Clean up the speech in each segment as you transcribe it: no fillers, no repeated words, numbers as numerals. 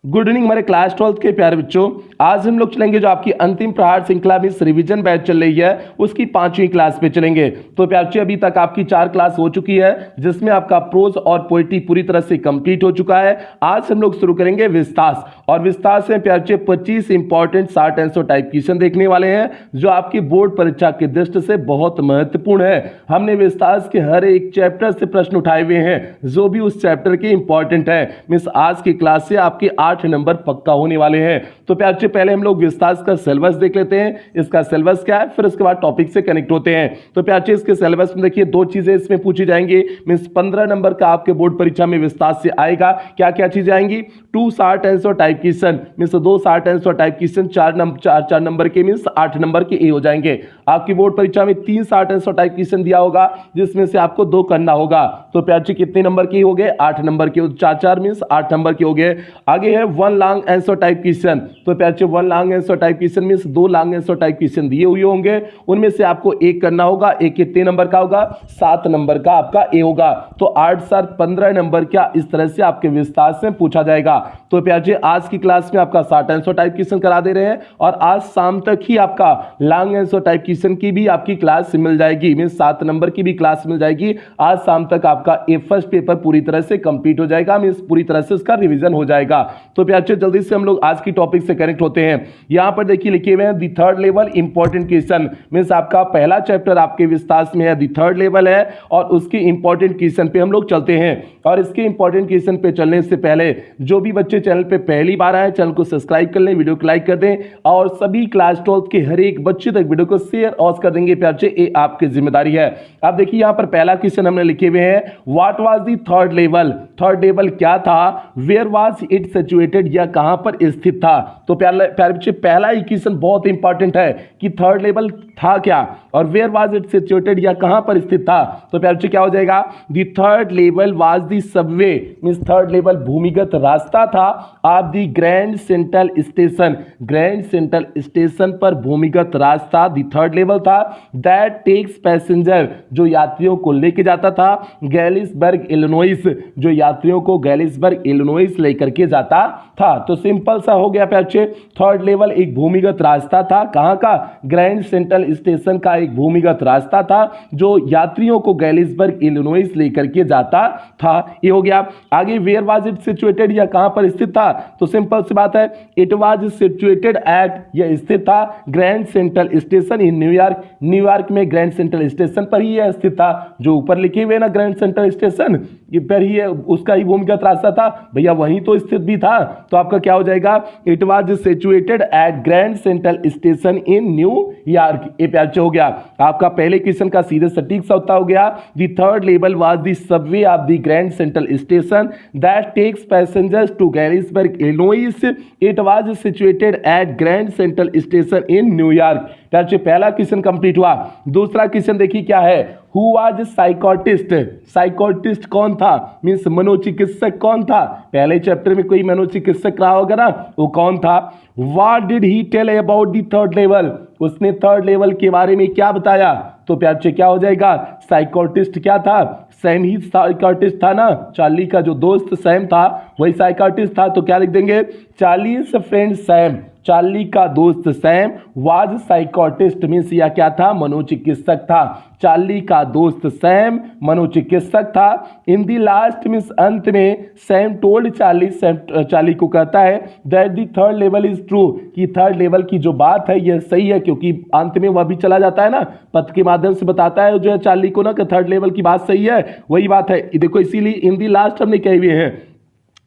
Good evening हमारे class 12 के प्यारे बच्चों। आज हम लोग चलेंगे जो आपकी अंतिम प्रहार श्रृंखला में रिवीजन बैच चल रही है उसकी 5वीं क्लास पे चलेंगे। तो प्यारे बच्चों अभी तक आपकी 4 क्लास हो चुकी है जिसमें आपका प्रोज और पोएट्री पूरी तरह से कंप्लीट हो चुका है। आज हम लोग शुरू करेंगे विस्तास, और विस्तास में प्यारे बच्चों 25 important short answer type question देखने वाले हैं जो आपकी बोर्ड परीक्षा की दृष्टि से बहुत महत्वपूर्ण है। हमने विस्तास के हर एक चैप्टर से प्रश्न उठाए हुए हैं जो भी उस चैप्टर के इंपॉर्टेंट है। मिस आज की क्लास से आपके 8 नंबर पक्का होने वाले हैं। तो प्यारे बच्चों पहले हम लोग विस्तास का सिलेबस देख लेते हैं, इसका सिलेबस क्या है, फिर उसके बाद टॉपिक से कनेक्ट होते हैं। तो प्यारे बच्चों इसके सिलेबस में देखिए 2 चीजें इसमें पूछी जाएंगी। मींस 15 नंबर का आपके बोर्ड परीक्षा में विस्तास से आएगा। क्या क्या चीजें आएंगी? 2 short answer type question, means 2 short answer type question 4 number के, मींस 8 नंबर के ए हो जाएंगे। आपकी बोर्ड परीक्षा में 3 शॉर्ट आंसर टाइप क्वेश्चन दिया होगा जिसमें से आपको 2 करना होगा। तो प्यारे बच्चों कितने नंबर के हो गए? 8 नंबर के, 4 मींस 8 नंबर के हो गए। आगे है 1 लॉन्ग आंसर टाइप क्वेश्चन। तो प्यारे बच्चों 1 long answer type question means 2 long answer type question दिए हुए होंगे, उनमें से आपको एक करना होगा। एक कितने नंबर का होगा? 7 नंबर का आपका ए होगा। तो 8 7 15 नंबर का इस तरह से आपके विस्तार से पूछा जाएगा। तो प्यारे बच्चों आज की क्लास में आपका शॉर्ट आंसर टाइप क्वेश्चन करा दे रहे हैं और आज शाम तक ही आपका लॉन्ग आंसर टाइप क्वेश्चन की भी आपकी क्लास मिल जाएगी, मींस 7 नंबर की भी क्लास मिल जाएगी। आज शाम तक आपका ए फर्स्ट पेपर पूरी तरह से कंप्लीट हो जाएगा, मींस पूरी तरह से उसका रिवीजन हो जाएगा। तो प्यारे बच्चों जल्दी से हम लोग आज की टॉपिक से कनेक्ट होते हैं। यहां पर देखिए लिखे हुए हैं the third level important question, means आपका पहला चैप्टर आपके विस्तार में है, द थर्ड लेवल है और उसके इंपॉर्टेंट क्वेश्चन पे हम लोग चलते हैं। और इसके इंपॉर्टेंट क्वेश्चन पे चलने से पहले जो भी बच्चे चैनल पे पहली बार आए चैनल को सब्सक्राइब कर लें, वीडियो को लाइक कर दें और सभी क्लास 12 के हर एक बच्चे तक वीडियो को शेयर और कर देंगे। प्यारे बच्चे ये आपकी जिम्मेदारी है। अब देखिए यहां पर पहला क्वेश्चन हमने लिखे हुए हैं, what was the third level? Third level क्या था? वेयर वाज इट सिचुएटेड, या कहां पर स्थित था? तो प्यारे बच्चे पहला ही क्वेश्चन बहुत इंपॉर्टेंट है कि थर्ड लेवल था क्या और वेयर वाज इट सिचुएटेड, या कहां पर स्थित था। तो प्यारे बच्चे क्या हो जाएगा? The third level was the Subway, means third level भूमिगत रास्ता था of the Grand Central station. Grand Central station पर भूमिगत रास्ता द थर्ड लेवल था। दैट टेक्स पैसेंजर, जो यात्रियों को लेके जाता था, गैलिसबर्ग इलिनॉइस, जो यात्रियों को गैलिसबर्ग इलिनॉइस लेकर के जाता था। तो सिंपल सा हो गया प्यारे बच्चे, थर्ड लेवल एक भूमिगत रास्ता था। कहां का? ग्रैंड सेंट्रल स्टेशन का एक भूमिगत रास्ता था जो यात्रियों को गैलिसबर्ग इलिनॉइस लेकर के जाता था। ये हो गया। आगे वेयर वाज इट सिचुएटेड, या कहां पर स्थित था? तो सिंपल सी बात है, इट वाज सिचुएटेड एट, यह स्थित था grand Central Station in New York. New York में ग्रैंड सेंट्रल स्टेशन पर ही यह स्थित था। जो ऊपर लिखे हुए ना ग्रैंड सेंट्रल स्टेशन, ये पर ही उसका ही भूमिगत रास्ता था भैया, वहीं तो स्थित भी था। तो आपका क्या हो जाएगा? It was situated at Grand Central Station in New York. ये प्यारे हो गया आपका पहले क्वेश्चन का सीधे सटीक सा उत्तर हो गया। The third level was the subway of the Grand Central Station that takes passengers to Galesburg Illinois. It was situated at Grand Central Station in New York. प्यारे पहला क्वेश्चन कंप्लीट हुआ। दूसरा क्वेश्चन देखिए क्या है, हु वाज साइकोटिस्ट? साइकोटिस्ट कौन था? Means मनोचिकित्सक कौन था? पहले चैप्टर में कोई मनोचिकित्सक रहा होगा ना, वो कौन था? What did he tell about the third level? उसने थर्ड लेवल के बारे में क्या बताया? तो प्यारे क्या हो जाएगा? साइकोटिस्ट क्या था? सैम ही साइकोटिस्ट था ना, चार्ली का जो दोस्त सैम था वही साइकोटिस्ट था। तो क्या लिख देंगे? चार्लीज फ्रेंड सैम, चार्ली का दोस्त सैम वाज साइकोटिस्ट, मींस या क्या था? मनोचिकित्सक था। चार्ली का दोस्त सैम मनोचिकित्सक था। इन दी लास्ट मींस अंत में Sam told Charlie, Sam Charlie को कहता है that the third level is true, कि थर्ड लेवल की जो बात है यह सही है, क्योंकि अंत में वह भी चला जाता है ना, पत्र के माध्यम से बताता है जो है चार्ली को ना कि थर्ड लेवल की बात सही है, वही बात है। देखो इसीलिए इन दी लास्ट हमने कहे हुए हैं,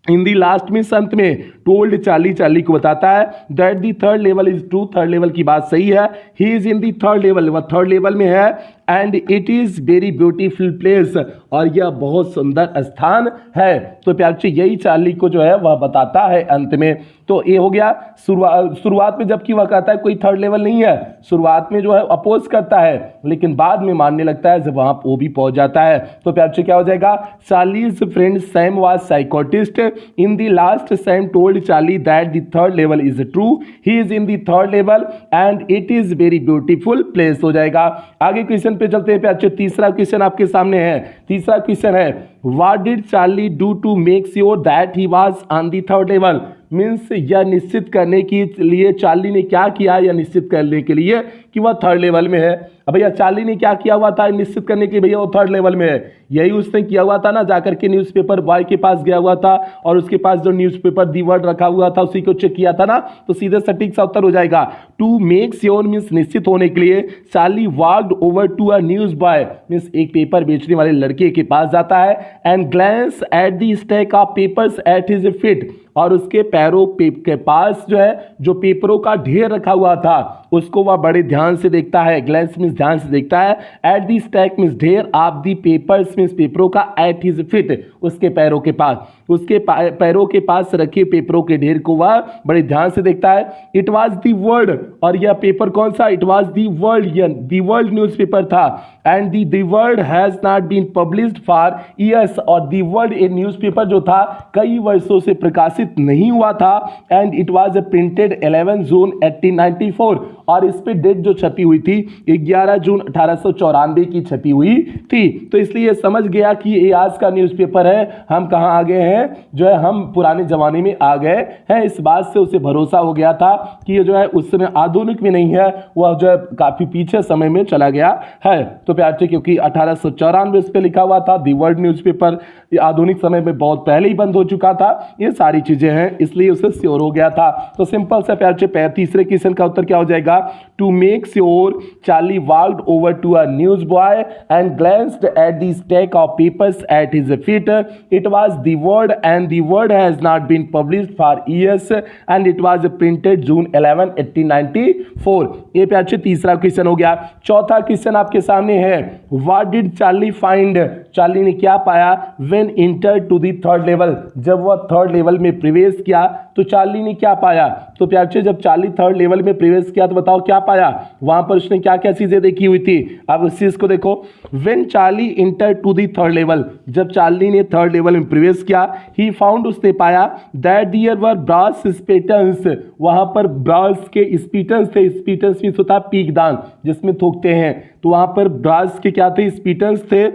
इन दी लास्ट में अंत में टोल्ड चार्ली, चार्ली को बताता है that the third level is true, third level की बात सही है। ही is in the third level, वह थर्ड लेवल में है। And it is very beautiful place, और यह बहुत सुंदर स्थान है। तो प्यारे यही चार्ली को जो है वह बताता है अंत में। तो ये हो गया शुरुआत में, जबकि वह कहता है कोई थर्ड लेवल नहीं है, शुरुआत में जो है अपोज करता है लेकिन बाद में मानने लगता है जब वहां वो भी पहुंच जाता है। तो प्यारे क्या हो जाएगा? Charlie's friend Sam was psychiatrist. In the last Sam told Charlie that the third level is true, he is in the third level and it is very beautiful place हो जाएगा। आगे क्वेश्चन पे चलते हैं प्यारे। तीसरा क्वेश्चन आपके सामने है। तीसरा क्वेश्चन है, what did Charlie do to make sure that he was on the third level? Means यह निश्चित करने के लिए चार्ली ने क्या किया, यह निश्चित करने के लिए कि वह थर्ड लेवल में है। अब भैया चार्ली ने क्या किया हुआ था निश्चित करने के लिए, भैया वो थर्ड लेवल में है, यही उसने किया हुआ था ना, जाकर के न्यूज़पेपर बॉय के पास गया हुआ था और उसके पास जो न्यूज़पेपर दी वर्ड रखा हुआ था उसी को चेक किया था ना, तो सीधे सटीक सा उत्तर हो जाएगा। टू मेक श्योर मीन्स निश्चित होने के लिए Charlie walked over to a news boy means एक पेपर बेचने वाले लड़के के पास जाता है and glance at the stack of papers at his feet, और उसके पैरों के पास जो है जो पेपरों का ढेर रखा हुआ था उसको वह बड़े ध्यान से देखता है। ग्लैंस मीन्स ध्यान से देखता है, एट दी स्टैक मीन्स ढेर, ऑफ दी पेपर्स मीन्स पेपरों का, एट हिज फीट उसके पैरों के पास, उसके पैरों के पास रखे पेपरों के ढेर को वह बड़े ध्यान से देखता है। इट वाज दी वर्ल्ड, और यह पेपर कौन सा, it was the World, the World newspaper था, and the World has not been published for years, और दी वर्ल्ड एक न्यूज़पेपर जो था कई वर्षों से प्रकाशित नहीं हुआ था, एंड इट वाज प्रिंटेड 11 जून 1894, और इस पे डेट जो छपी हुई थी 11 जून 1894 की छपी हुई थी। तो इसलिए समझ गया कि ये आज का न्यूज़पेपर है, हम कहाँ आ गए हैं, जो है हम पुराने जमाने में आ गए हैं। इस बात से उसे भरोसा हो गया था कि ये जो है उस समय आधुनिक में नहीं है, वह जो है काफी पीछे समय में चला गया है। तो प्यार से क्योंकि 1894 इस पे लिखा हुआ था दी वर्ल्ड न्यूज़पेपर, ये आधुनिक समय में बहुत पहले ही बंद हो चुका था, ये सारी चीजें हैं, इसलिए उसे श्योर हो गया था। तो सिंपल सा प्यार से तीसरे क्वेश्चन का उत्तर क्या हो जाएगा, to make sure Charlie walked over to a news boy and glanced at the stack of papers at his feet, it was the World and the World has not been published for years and it was printed June 11 1894। ये प्यार से तीसरा question हो गया। चौथा question आपके सामने है, what did Charlie find, Charlie ने क्या पाया when enter to the third level, जब वह थर्ड लेवल में प्रवेश किया तो चार्ली ने क्या पाया। तो प्यार से जब चार्ली थर्ड लेवल में प्रवेश किया तो बताओ क्या पाया, वहां पर उसने क्या क्या चीजें देखी हुई थी। अब इस चीज को देखो, when Charlie enter to the third level, जब चार्ली ने थर्ड लेवल में प्रवेश किया, ही फाउंड उसने पाया that there were brass spittoons, वहां पर ब्रास के स्पीटन्स थे, स्पीटन्स मींस होता है पीकदान जिसमें थूकते हैं, तो वहां पर ब्रास के क्या थे, स्पीटन्स थे,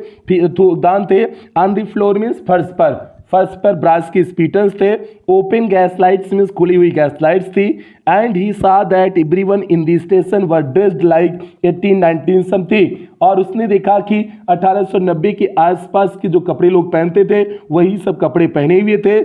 थूकदान थे, ऑन द फ्लोर मींस फर्श पर ब्रास के स्पीटन्स थे, ओपन गैस लाइट्स मींस खुली हुई गैस लाइट्स थी, and he saw that everyone in the station were dressed like 1819 something, और उसने देखा कि 1890 के आसपास के जो कपड़े लोग पहनते थे वही सब कपड़े पहने हुए थे।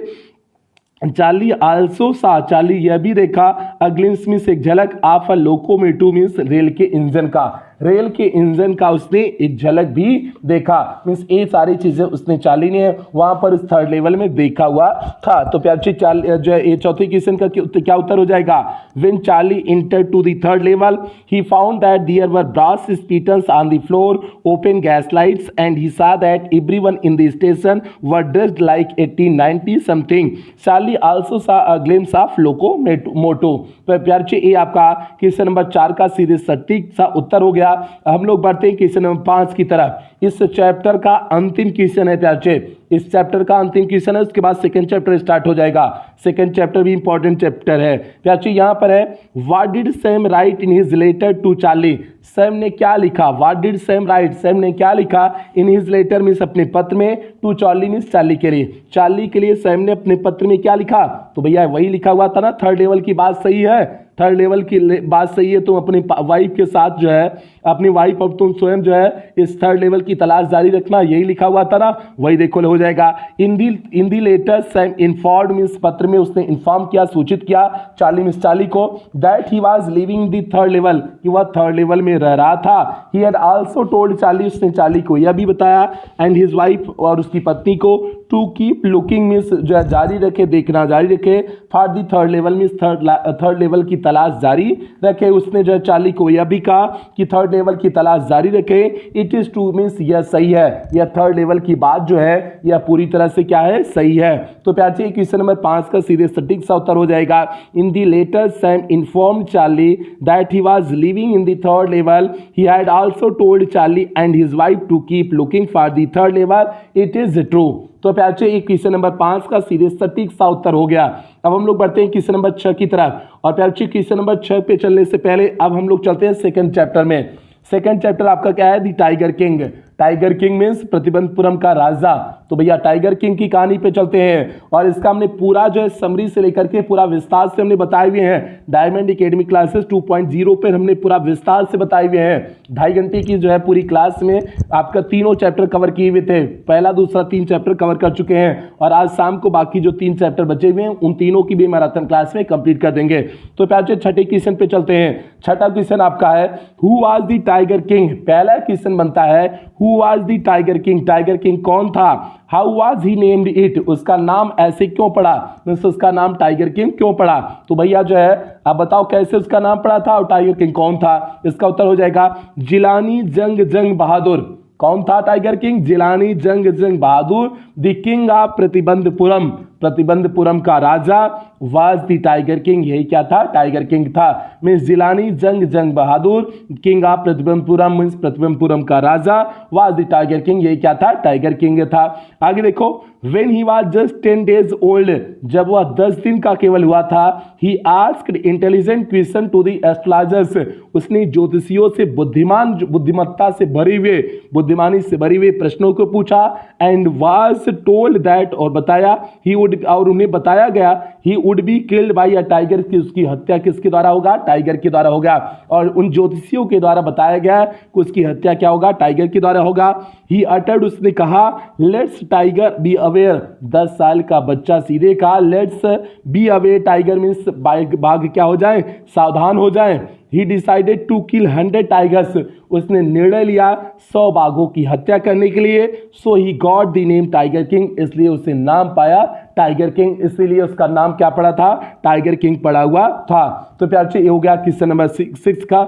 चार्ली आल्सो सा, चार्ली यह भी देखा, अ ग्लिम्स मींस एक झलक, of a locomotive means rail के इंजन का, रेल के इंजन का उसने एक झलक भी देखा, मींस ये सारी चीजें उसने चार्ली ने वहां पर उस थर्ड लेवल में देखा हुआ था। तो प्यार से जो है ये चौथे क्वेश्चन का क्या उत्तर हो जाएगा, when Charlie enter to the third level he found that there were brass spittoons on the floor, open gas lights, and he saw that everyone in the station were dressed like 1890 something. Charlie also saw a glimpse of locomotive. तो प्यार से ये आपका question number 4 का सीधे सटीक सा उत्तर हो गया। हम लोग बढ़ते हैं क्वेश्चन नंबर 5 की तरफ। इस चैप्टर का अंतिम क्वेश्चन है प्यार से, इस चैप्टर का अंतिम क्वेश्चन है, उसके बाद सेकंड चैप्टर स्टार्ट हो जाएगा। सेकंड चैप्टर भी इंपॉर्टेंट चैप्टर है प्यार से। यहाँ पर है, what did Sam write in his letter to Charlie, Sam ने क्या लिखा, what did Sam write, Sam ने क्या लिखा इन हिज लेटर मींस अपने पत्र में, टू चार्ली मींस चार्ली के लिए, चार्ली के लिए सैम ने अपने पत्र में क्या लिखा, तो भैया वही लिखा हुआ था ना, थर्ड लेवल की बात सही है, थर्ड लेवल की बात सही है, तुम अपनी वाइफ के साथ जो है, अपनी वाइफ और तुम स्वयं जो है इस थर्ड लेवल की तलाश जारी रखना, यही लिखा हुआ था ना, वही देखो हो जाएगा। In the letter Sam informed means पत्र में उसने इन्फॉर्म किया, सूचित किया चार्ली मींस चार्ली को, that he was living the third level, कि वह थर्ड लेवल में रह रहा था। ही हैड आल्सो टोल्ड चार्ली, उसने चार्ली को यह भी बताया, एंड हिज वाइफ और उसकी पत्नी को, टू कीप लुकिंग मींस जो है जारी रखे, देखना जारी रखे, for the third level means third level की तलाश जारी रखे। उसने जो है चार्ली को यह भी कहा कि थर्ड लेवल की तलाश जारी रखे। इट इज ट्रू मींस यह सही है, यह थर्ड लेवल की बात जो है यह पूरी तरह से क्या है, सही है। तो प्यार से क्वेश्चन नंबर 5 का सीधे सटीक सा उत्तर हो जाएगा, in the letter Sam informed Charlie that he was living in the third level, he had also told Charlie and his wife to keep looking for the third level, it is true. तो प्यार से एक question number 5 का सीधे सटीक सा उत्तर हो गया। अब हम लोग बढ़ते हैं क्वेश्चन नंबर 6 की तरफ, और प्यार से क्वेश्चन नंबर 6 पे चलने से पहले अब हम लोग चलते हैं सेकंड चैप्टर में। सेकंड चैप्टर आपका क्या है, the tiger king. Tiger king means Pratibandapuram का राजा। तो भैया टाइगर किंग की कहानी पे चलते हैं और इसका हमने पूरा जो है समरी से लेकर के पूरा विस्तार से हमने बताए हुए हैं। डायमंड एकेडमी क्लासेस 2.0 पर हमने पूरा विस्तार से बताए हुए हैं। 2.5 घंटे की जो है पूरी क्लास में आपका तीनों चैप्टर कवर किए हुए थे। पहला दूसरा 3 चैप्टर कवर कर चुके हैं और आज शाम को बाकी जो 3 चैप्टर बचे हुए हैं उन तीनों की भी मैराथन क्लास में कंप्लीट कर देंगे। तो प्यारे छठे क्वेश्चन पे चलते हैं। छठा क्वेश्चन आपका है who was the tiger king. पहला क्वेश्चन बनता है who was the tiger king. Tiger king कौन था? How was he named it. उसका नाम ऐसे क्यों पड़ा, मीन्स उसका नाम टाइगर किंग क्यों पड़ा। तो भैया जो है आप बताओ कैसे उसका नाम पड़ा था और टाइगर किंग कौन था। इसका उत्तर हो जाएगा जिलानी जंग बहादुर। कौन था tiger king? Jilani Jung Bahadur. The king of Pratibandapuram, Pratibandapuram का राजा। वाज द टाइगर किंग, यही क्या था? टाइगर किंग था। Means Jilani Jung Bahadur. King of Pratibandapuram means Pratibandapuram का राजा। वाज द टाइगर किंग, यही क्या था? टाइगर किंग था। आगे देखो when he was just 10 days old, जब वह 10 दिन का केवल हुआ था, he asked intelligent question to the astrologers, उसने ज्योतिषियों से बुद्धिमत्ता से भरे हुए, बुद्धिमानी से भरे हुए प्रश्नों को पूछा। एंड वाज टोल्ड दैट, और बताया ही वुड, और उन्हें बताया गया ही would be killed by a tiger, की उसकी हत्या किसके द्वारा होगा? टाइगर के द्वारा होगा। और उन ज्योतिषियों के द्वारा बताया गया कि उसकी हत्या क्या होगा? टाइगर के द्वारा होगा। ही अटर्ड, उसने कहा लेट्स टाइगर बी अवेयर, 10 साल का बच्चा सीधे कहा let's be aware tiger means बाघ क्या हो जाए? सावधान हो जाए। He decided to kill 100 tigers, उसने निर्णय लिया 100 बाघों की हत्या करने के लिए। So he got the name tiger king, इसलिए उसे नाम पाया टाइगर किंग, इसीलिए उसका नाम क्या पड़ा था? टाइगर किंग पड़ा हुआ था। तो प्यारे ये हो गया क्वेश्चन नंबर 6 का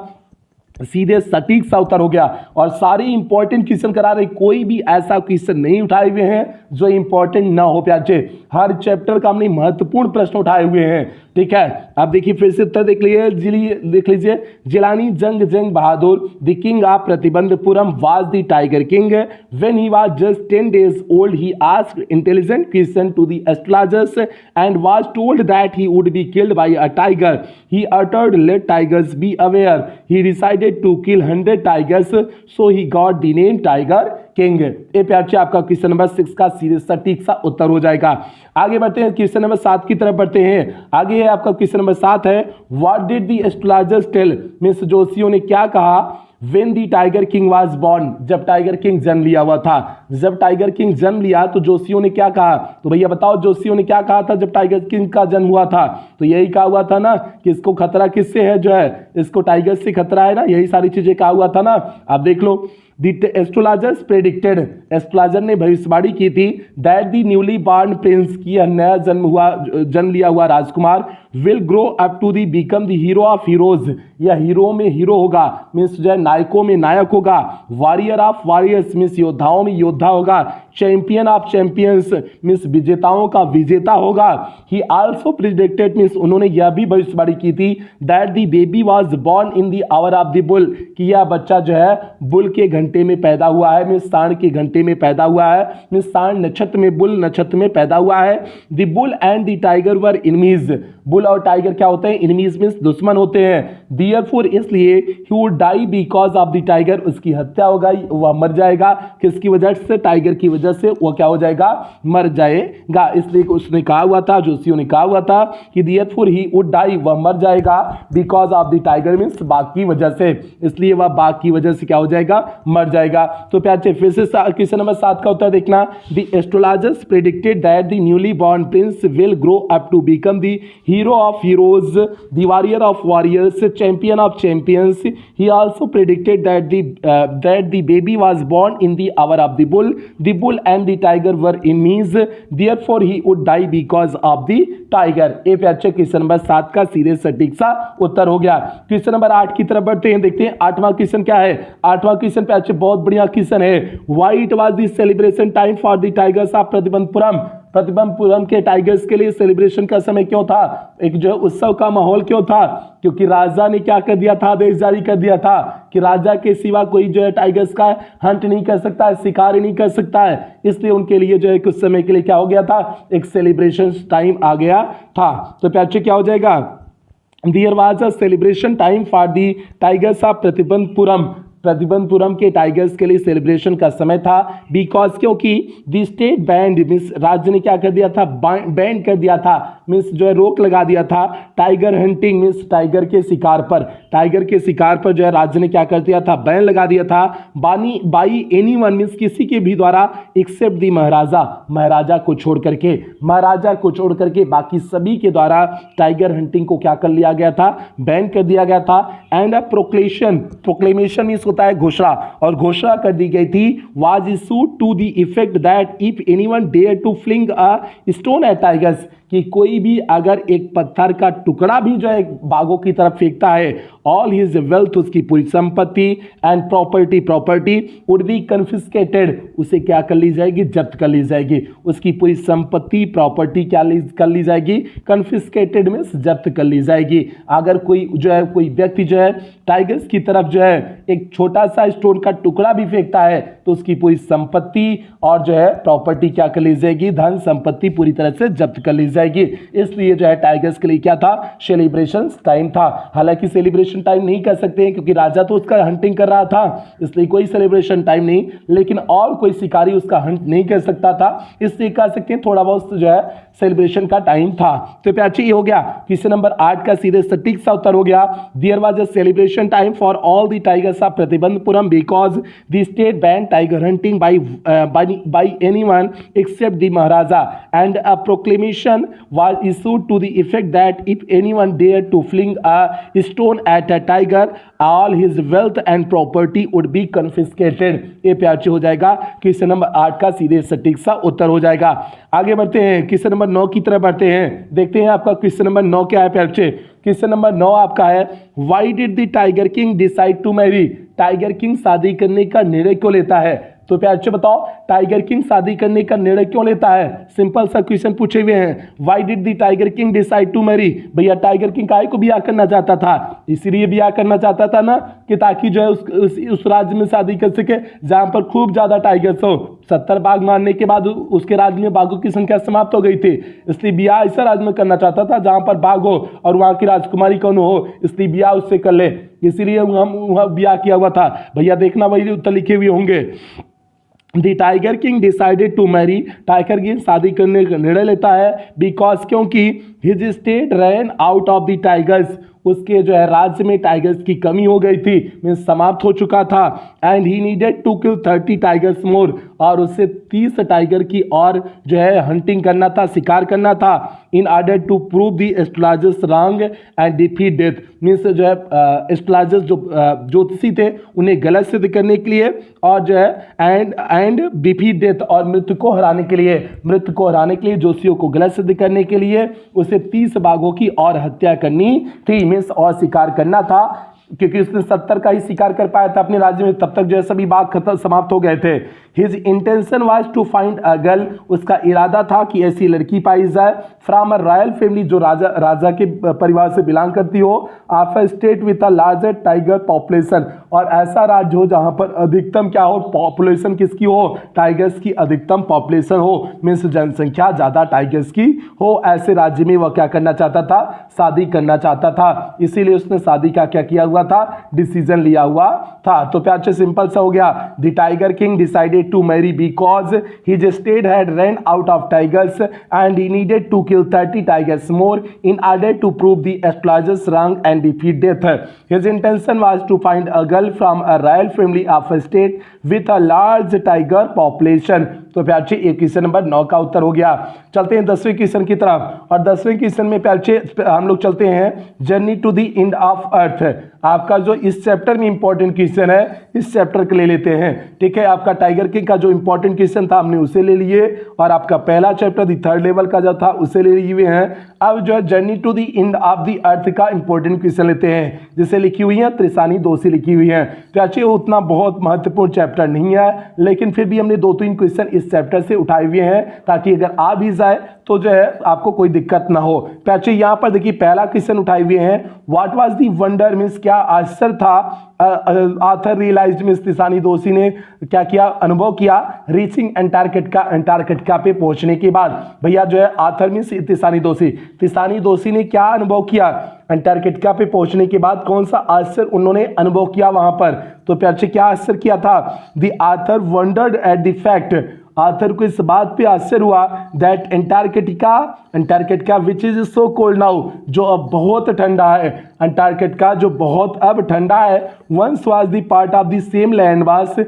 सीधे सटीक सा उत्तर हो गया। और सारे इंपॉर्टेंट क्वेश्चन करा रहे, कोई भी ऐसा क्वेश्चन नहीं उठाए हुए हैं जो इंपॉर्टेंट ना हो प्यारे। हर चैप्टर का हमने महत्वपूर्ण प्रश्न उठाए हुए हैं, ठीक है। अब देखिए फिर से उत्तर देख लीजिए। Jilani Jung Bahadur, the king of Pratibandapuram was the tiger king. When he was just 10 days old, he asked intelligent question to the astrologers and was told that he would be killed by a tiger. He uttered let tigers be aware. He decided to kill 100 tigers, so he got the name tiger king. ये प्यारे आपका question number 6 का सीधे सटीक सा उत्तर हो जाएगा। आगे बढ़ते हैं क्वेश्चन नंबर 7 की तरफ बढ़ते हैं। आगे है आपका क्वेश्चन नंबर 7 है what did the astrologers tell, means ज्योतिषियों ने क्या कहा when the tiger king was born, जब टाइगर किंग जन्म लिया हुआ था। जब टाइगर किंग जन्म लिया तो ज्योतिषियों ने क्या कहा? तो भैया बताओ ज्योतिषियों ने क्या कहा था जब टाइगर किंग का जन्म हुआ था? तो यही कहा हुआ था ना कि इसको खतरा किससे है, जो है इसको टाइगर से खतरा है ना, यही सारी चीजें कहा हुआ था ना। आप देख लो The astrologers predicted, एस्ट्रोलॉजर ने भविष्यवाणी की थी that the newly born prince, की यह नया जन्म लिया हुआ राजकुमार will grow up to the become the hero of heroes, यह हीरो में हीरो होगा, मीन्स जो है नायकों में नायक होगा। वॉरियर ऑफ वॉरियर्स मीन्स योद्धाओं में योद्धा होगा। चैंपियन ऑफ चैंपियंस मीन्स विजेताओं का विजेता होगा। ही आल्सो प्रिडिक्टेड मीन्स उन्होंने यह भी भविष्यवाणी की थी that the baby was born in the hour of the bull, कि यह बच्चा जो है बुल के घंटे में पैदा हुआ है, मीन्स सांड के घंटे में पैदा हुआ है, मीन्स सांड नक्षत्र में, बुल नक्षत्र में पैदा हुआ है। The bull and the tiger were enemies, bull और टाइगर क्या होते हैं? एनिमीज मीन्स दुश्मन होते हैं। देयरफॉर इसलिए he would die because of the tiger, उसकी हत्या होगा, वह मर जाएगा। किसकी वजह से? टाइगर की वजह से वह क्या हो जाएगा? मर जाएगा। इसलिए उसने कहा हुआ था, जोशियों ने कहा हुआ था कि देयरफॉर ही वुड डाई, वह मर जाएगा, because of the tiger means बाघ की वजह से, इसलिए वह बाघ की वजह से क्या हो जाएगा? मर जाएगा। तो प्यारे फिर से क्वेश्चन नंबर 7 का उत्तर देखना। The astrologers predicted that the newly born prince will grow up to become the hero of heroes, the warrior of warriors, champion of champions. He also predicted that the baby was born in the hour of the bull. The bull and the tiger were enemies. Therefore, he would die because of the tiger. ये प्यारे question number 7 का सीधे सटीक सा उत्तर हो गया। Question number 8 की तरफ बढ़ते हैं, देखते हैं 8वां क्वेश्चन क्या है। 8वां क्वेश्चन प्यारे बहुत बढ़िया क्वेश्चन है। Why it was the celebration time for the tigers of Pratibandapuram, Pratibandapuram के टाइगर्स के लिए सेलिब्रेशन का समय क्यों था? एक जो उत्सव का माहौल क्यों था? क्योंकि राजा ने क्या कर दिया था? आदेश जारी कर दिया था कि राजा के सिवा कोई जो है टाइगर्स का हंट नहीं कर सकता है, शिकार नहीं कर सकता है। इसलिए उनके लिए जो है कुछ समय के लिए क्या हो गया था? एक सेलिब्रेशन टाइम आ गया था। तो प्यारे क्या हो जाएगा? There was a celebration time for the tigers of Pratibandapuram, Pratibandapuram के टाइगर्स के लिए सेलिब्रेशन का समय था, बिकॉज क्योंकि द स्टेट बैंड मीन्स राज्य ने क्या कर दिया था, बैन कर दिया था, मीन्स जो है रोक लगा दिया था टाइगर हंटिंग मीन्स टाइगर के शिकार पर जो है राज्य ने क्या कर दिया था, बैन लगा दिया था बाई एनीवन मीन्स किसी के भी द्वारा एक्सेप्ट दी महाराजा को छोड़ करके बाकी सभी के द्वारा टाइगर हंटिंग को क्या कर लिया गया था, बैन कर दिया गया था। एंड अ प्रोक्लेमेशन मीन्स होता है घोषणा, और घोषणा कर दी गई थी was issued to the effect that if anyone dare to fling a stone at tigers, कि कोई भी अगर एक पत्थर का टुकड़ा भी जो है बाघों की तरफ फेंकता है, ऑल हिज वेल्थ उसकी पूरी संपत्ति and property would be confiscated, उसे क्या कर ली जाएगी, जब्त कर ली जाएगी, उसकी पूरी संपत्ति प्रॉपर्टी क्या कर ली जाएगी, कन्फिस्केटेड मींस जब्त कर ली जाएगी। अगर कोई जो है कोई व्यक्ति जो है टाइगर्स की तरफ जो है एक छोटा सा स्टोन का टुकड़ा भी फेंकता है तो उसकी पूरी संपत्ति और जो है प्रॉपर्टी क्या कर ली जाएगी, धन संपत्ति पूरी तरह से जब्त कर ली जाएगी। इसलिए जो है टाइगर्स के लिए क्या था, सेलिब्रेशन टाइम था। हालांकि सेलिब्रेशन टाइम नहीं कह सकते हैं क्योंकि राजा तो उसका हंटिंग कर रहा था, इसलिए कोई सेलिब्रेशन टाइम नहीं, लेकिन और कोई शिकारी उसका हंट नहीं कर सकता था, इसलिए कह सकते हैं थोड़ा बहुत जो है सेलिब्रेशन का टाइम था। तो प्यार ये हो गया क्वेश्चन नंबर 8 का सीधे सटीक सा उत्तर हो गया, there was a celebration time for all the tigers of Pratibandapuram because the state ban tiger hunting by anyone except the Maharaja and a proclamation was issued to the effect that if anyone dared to fling a stone at a tiger, all his wealth and property would be confiscated। ये प्यार से हो जाएगा question number 8 का सीधे सटीक सा उत्तर हो जाएगा। आगे बढ़ते हैं क्वेश्चन नंबर 9 की तरफ बढ़ते हैं, देखते हैं आपका क्वेश्चन नंबर 9 क्या है प्यार से। क्वेश्चन नंबर 9 आपका है why did the tiger king decide to marry, tiger king शादी करने का निर्णय क्यों लेता है। तो प्यार से बताओ टाइगर किंग शादी करने का निर्णय क्यों लेता है, सिंपल सा क्वेश्चन पूछे हुए हैं, why did the tiger king decide to marry, भैया टाइगर किंग काहे को ब्याह करना चाहता था, इसलिए ब्याह करना चाहता था ना कि ताकि जो है उस राज्य में शादी कर सके जहां पर खूब ज्यादा टाइगर्स हो। 70 बाघ मारने के बाद उसके राज्य में बाघों की संख्या समाप्त हो गई थी, इसलिए ब्याह ऐसा राज्य में करना चाहता था जहां पर बाघ हो और वहां की राजकुमारी कौन हो, इसलिए ब्याह उससे कर ले, इसीलिए हम वहां ब्याह किया हुआ था। भैया देखना वही उत्तर लिखे हुए होंगे। The tiger king decided to marry, tiger king शादी करने का निर्णय लेता है बिकॉज क्योंकि his state ran out of the tigers, उसके जो है राज्य में टाइगर्स की कमी हो गई थी, मीन्स समाप्त हो चुका था, and he needed to kill 30 tigers more, और उससे 30 टाइगर की और जो है हंटिंग करना था, शिकार करना था, in order to prove the astrologers wrong and defeat death, means जो है एस्ट्रोलॉजर्स जो ज्योतिषी थे उन्हें गलत सिद्ध करने के लिए, और जो है एंड डिफीट डेथ, और मृत्यु को हराने के लिए ज्योतिषियों को गलत सिद्ध करने के लिए उसे 30 बाघों की और हत्या करनी थी, मीन्स और शिकार करना था, क्योंकि उसने 70 का ही शिकार कर पाया था अपने राज्य में, तब तक जो है सभी बाघ खत्म समाप्त हो गए थे। His intention was to find a girl, उसका इरादा था कि ऐसी लड़की पाई जाए फ्रॉम अ रॉयल फैमिली, जो राजा के परिवार से बिलोंग करती हो, of a state with a larger tiger population, और ऐसा राज्य हो जहां पर अधिकतम क्या हो, पॉपुलेशन किसकी हो, टाइगर्स की अधिकतम पॉपुलेशन हो, मीन्स जनसंख्या ज्यादा टाइगर्स की हो, ऐसे राज्य में वह क्या करना चाहता था, शादी करना चाहता था, इसीलिए उसने शादी का क्या किया हुआ था, डिसीजन लिया हुआ था। तो प्यार से सिंपल सा हो गया, the tiger king decided to marry because his state had ran out of tigers and he needed to kill 30 tigers more in order to prove the astrologers wrong and defeat death. His intention was to find a girl from a royal family of a state with a large tiger population. तो प्यार से question number 9 का उत्तर हो गया। चलते हैं 10वें क्वेश्चन की तरफ, और 10वें क्वेश्चन में प्यार से हम लोग चलते हैं journey to the end of earth. आपका जो इस चैप्टर में इंपॉर्टेंट क्वेश्चन है, इस चैप्टर के ले लेते हैं, ठीक है। आपका टाइगर किंग का जो इंपॉर्टेंट क्वेश्चन था हमने उसे ले लिए, और आपका पहला चैप्टर द थर्ड लेवल का जो था उसे ले लिए हुए हैं। अब जो है journey to the end of the earth का इंपॉर्टेंट क्वेश्चन लेते हैं, जिसे लिखी हुई है त्रिशानी दोषी लिखी हुई है। तो अच्छे उतना बहुत महत्वपूर्ण चैप्टर नहीं है, लेकिन फिर भी हमने 2-3 क्वेश्चन इस चैप्टर से उठाए हुए हैं, ताकि अगर आ भी जाए तो जो है आपको कोई दिक्कत ना हो। तो अच्छे यहाँ पर देखिए पहला क्वेश्चन उठाए हुए हैं, what was the wonder, means क्या आश्चर्य था, आर्थर रियलाइज्ड मीन्स तिसानी दोषी ने क्या किया, अनुभव किया, रीचिंग अंटार्कटिका पे पहुंचने के बाद। भैया जो है आर्थर मीन्स तिसानी दोषी ने क्या अनुभव किया, अंटार्कटिका पे पहुंचने के बाद कौन सा आश्चर्य उन्होंने अनुभव किया वहां पर? तो प्यार से क्या आश्चर्य किया था? The author wondered at the fact, author को इस बात पे आश्चर्य हुआ that Antarctica which is so cold now, जो अब बहुत ठंडा है, अंटार्कटिका जो बहुत अब ठंडा है, once was the part of the same land mass,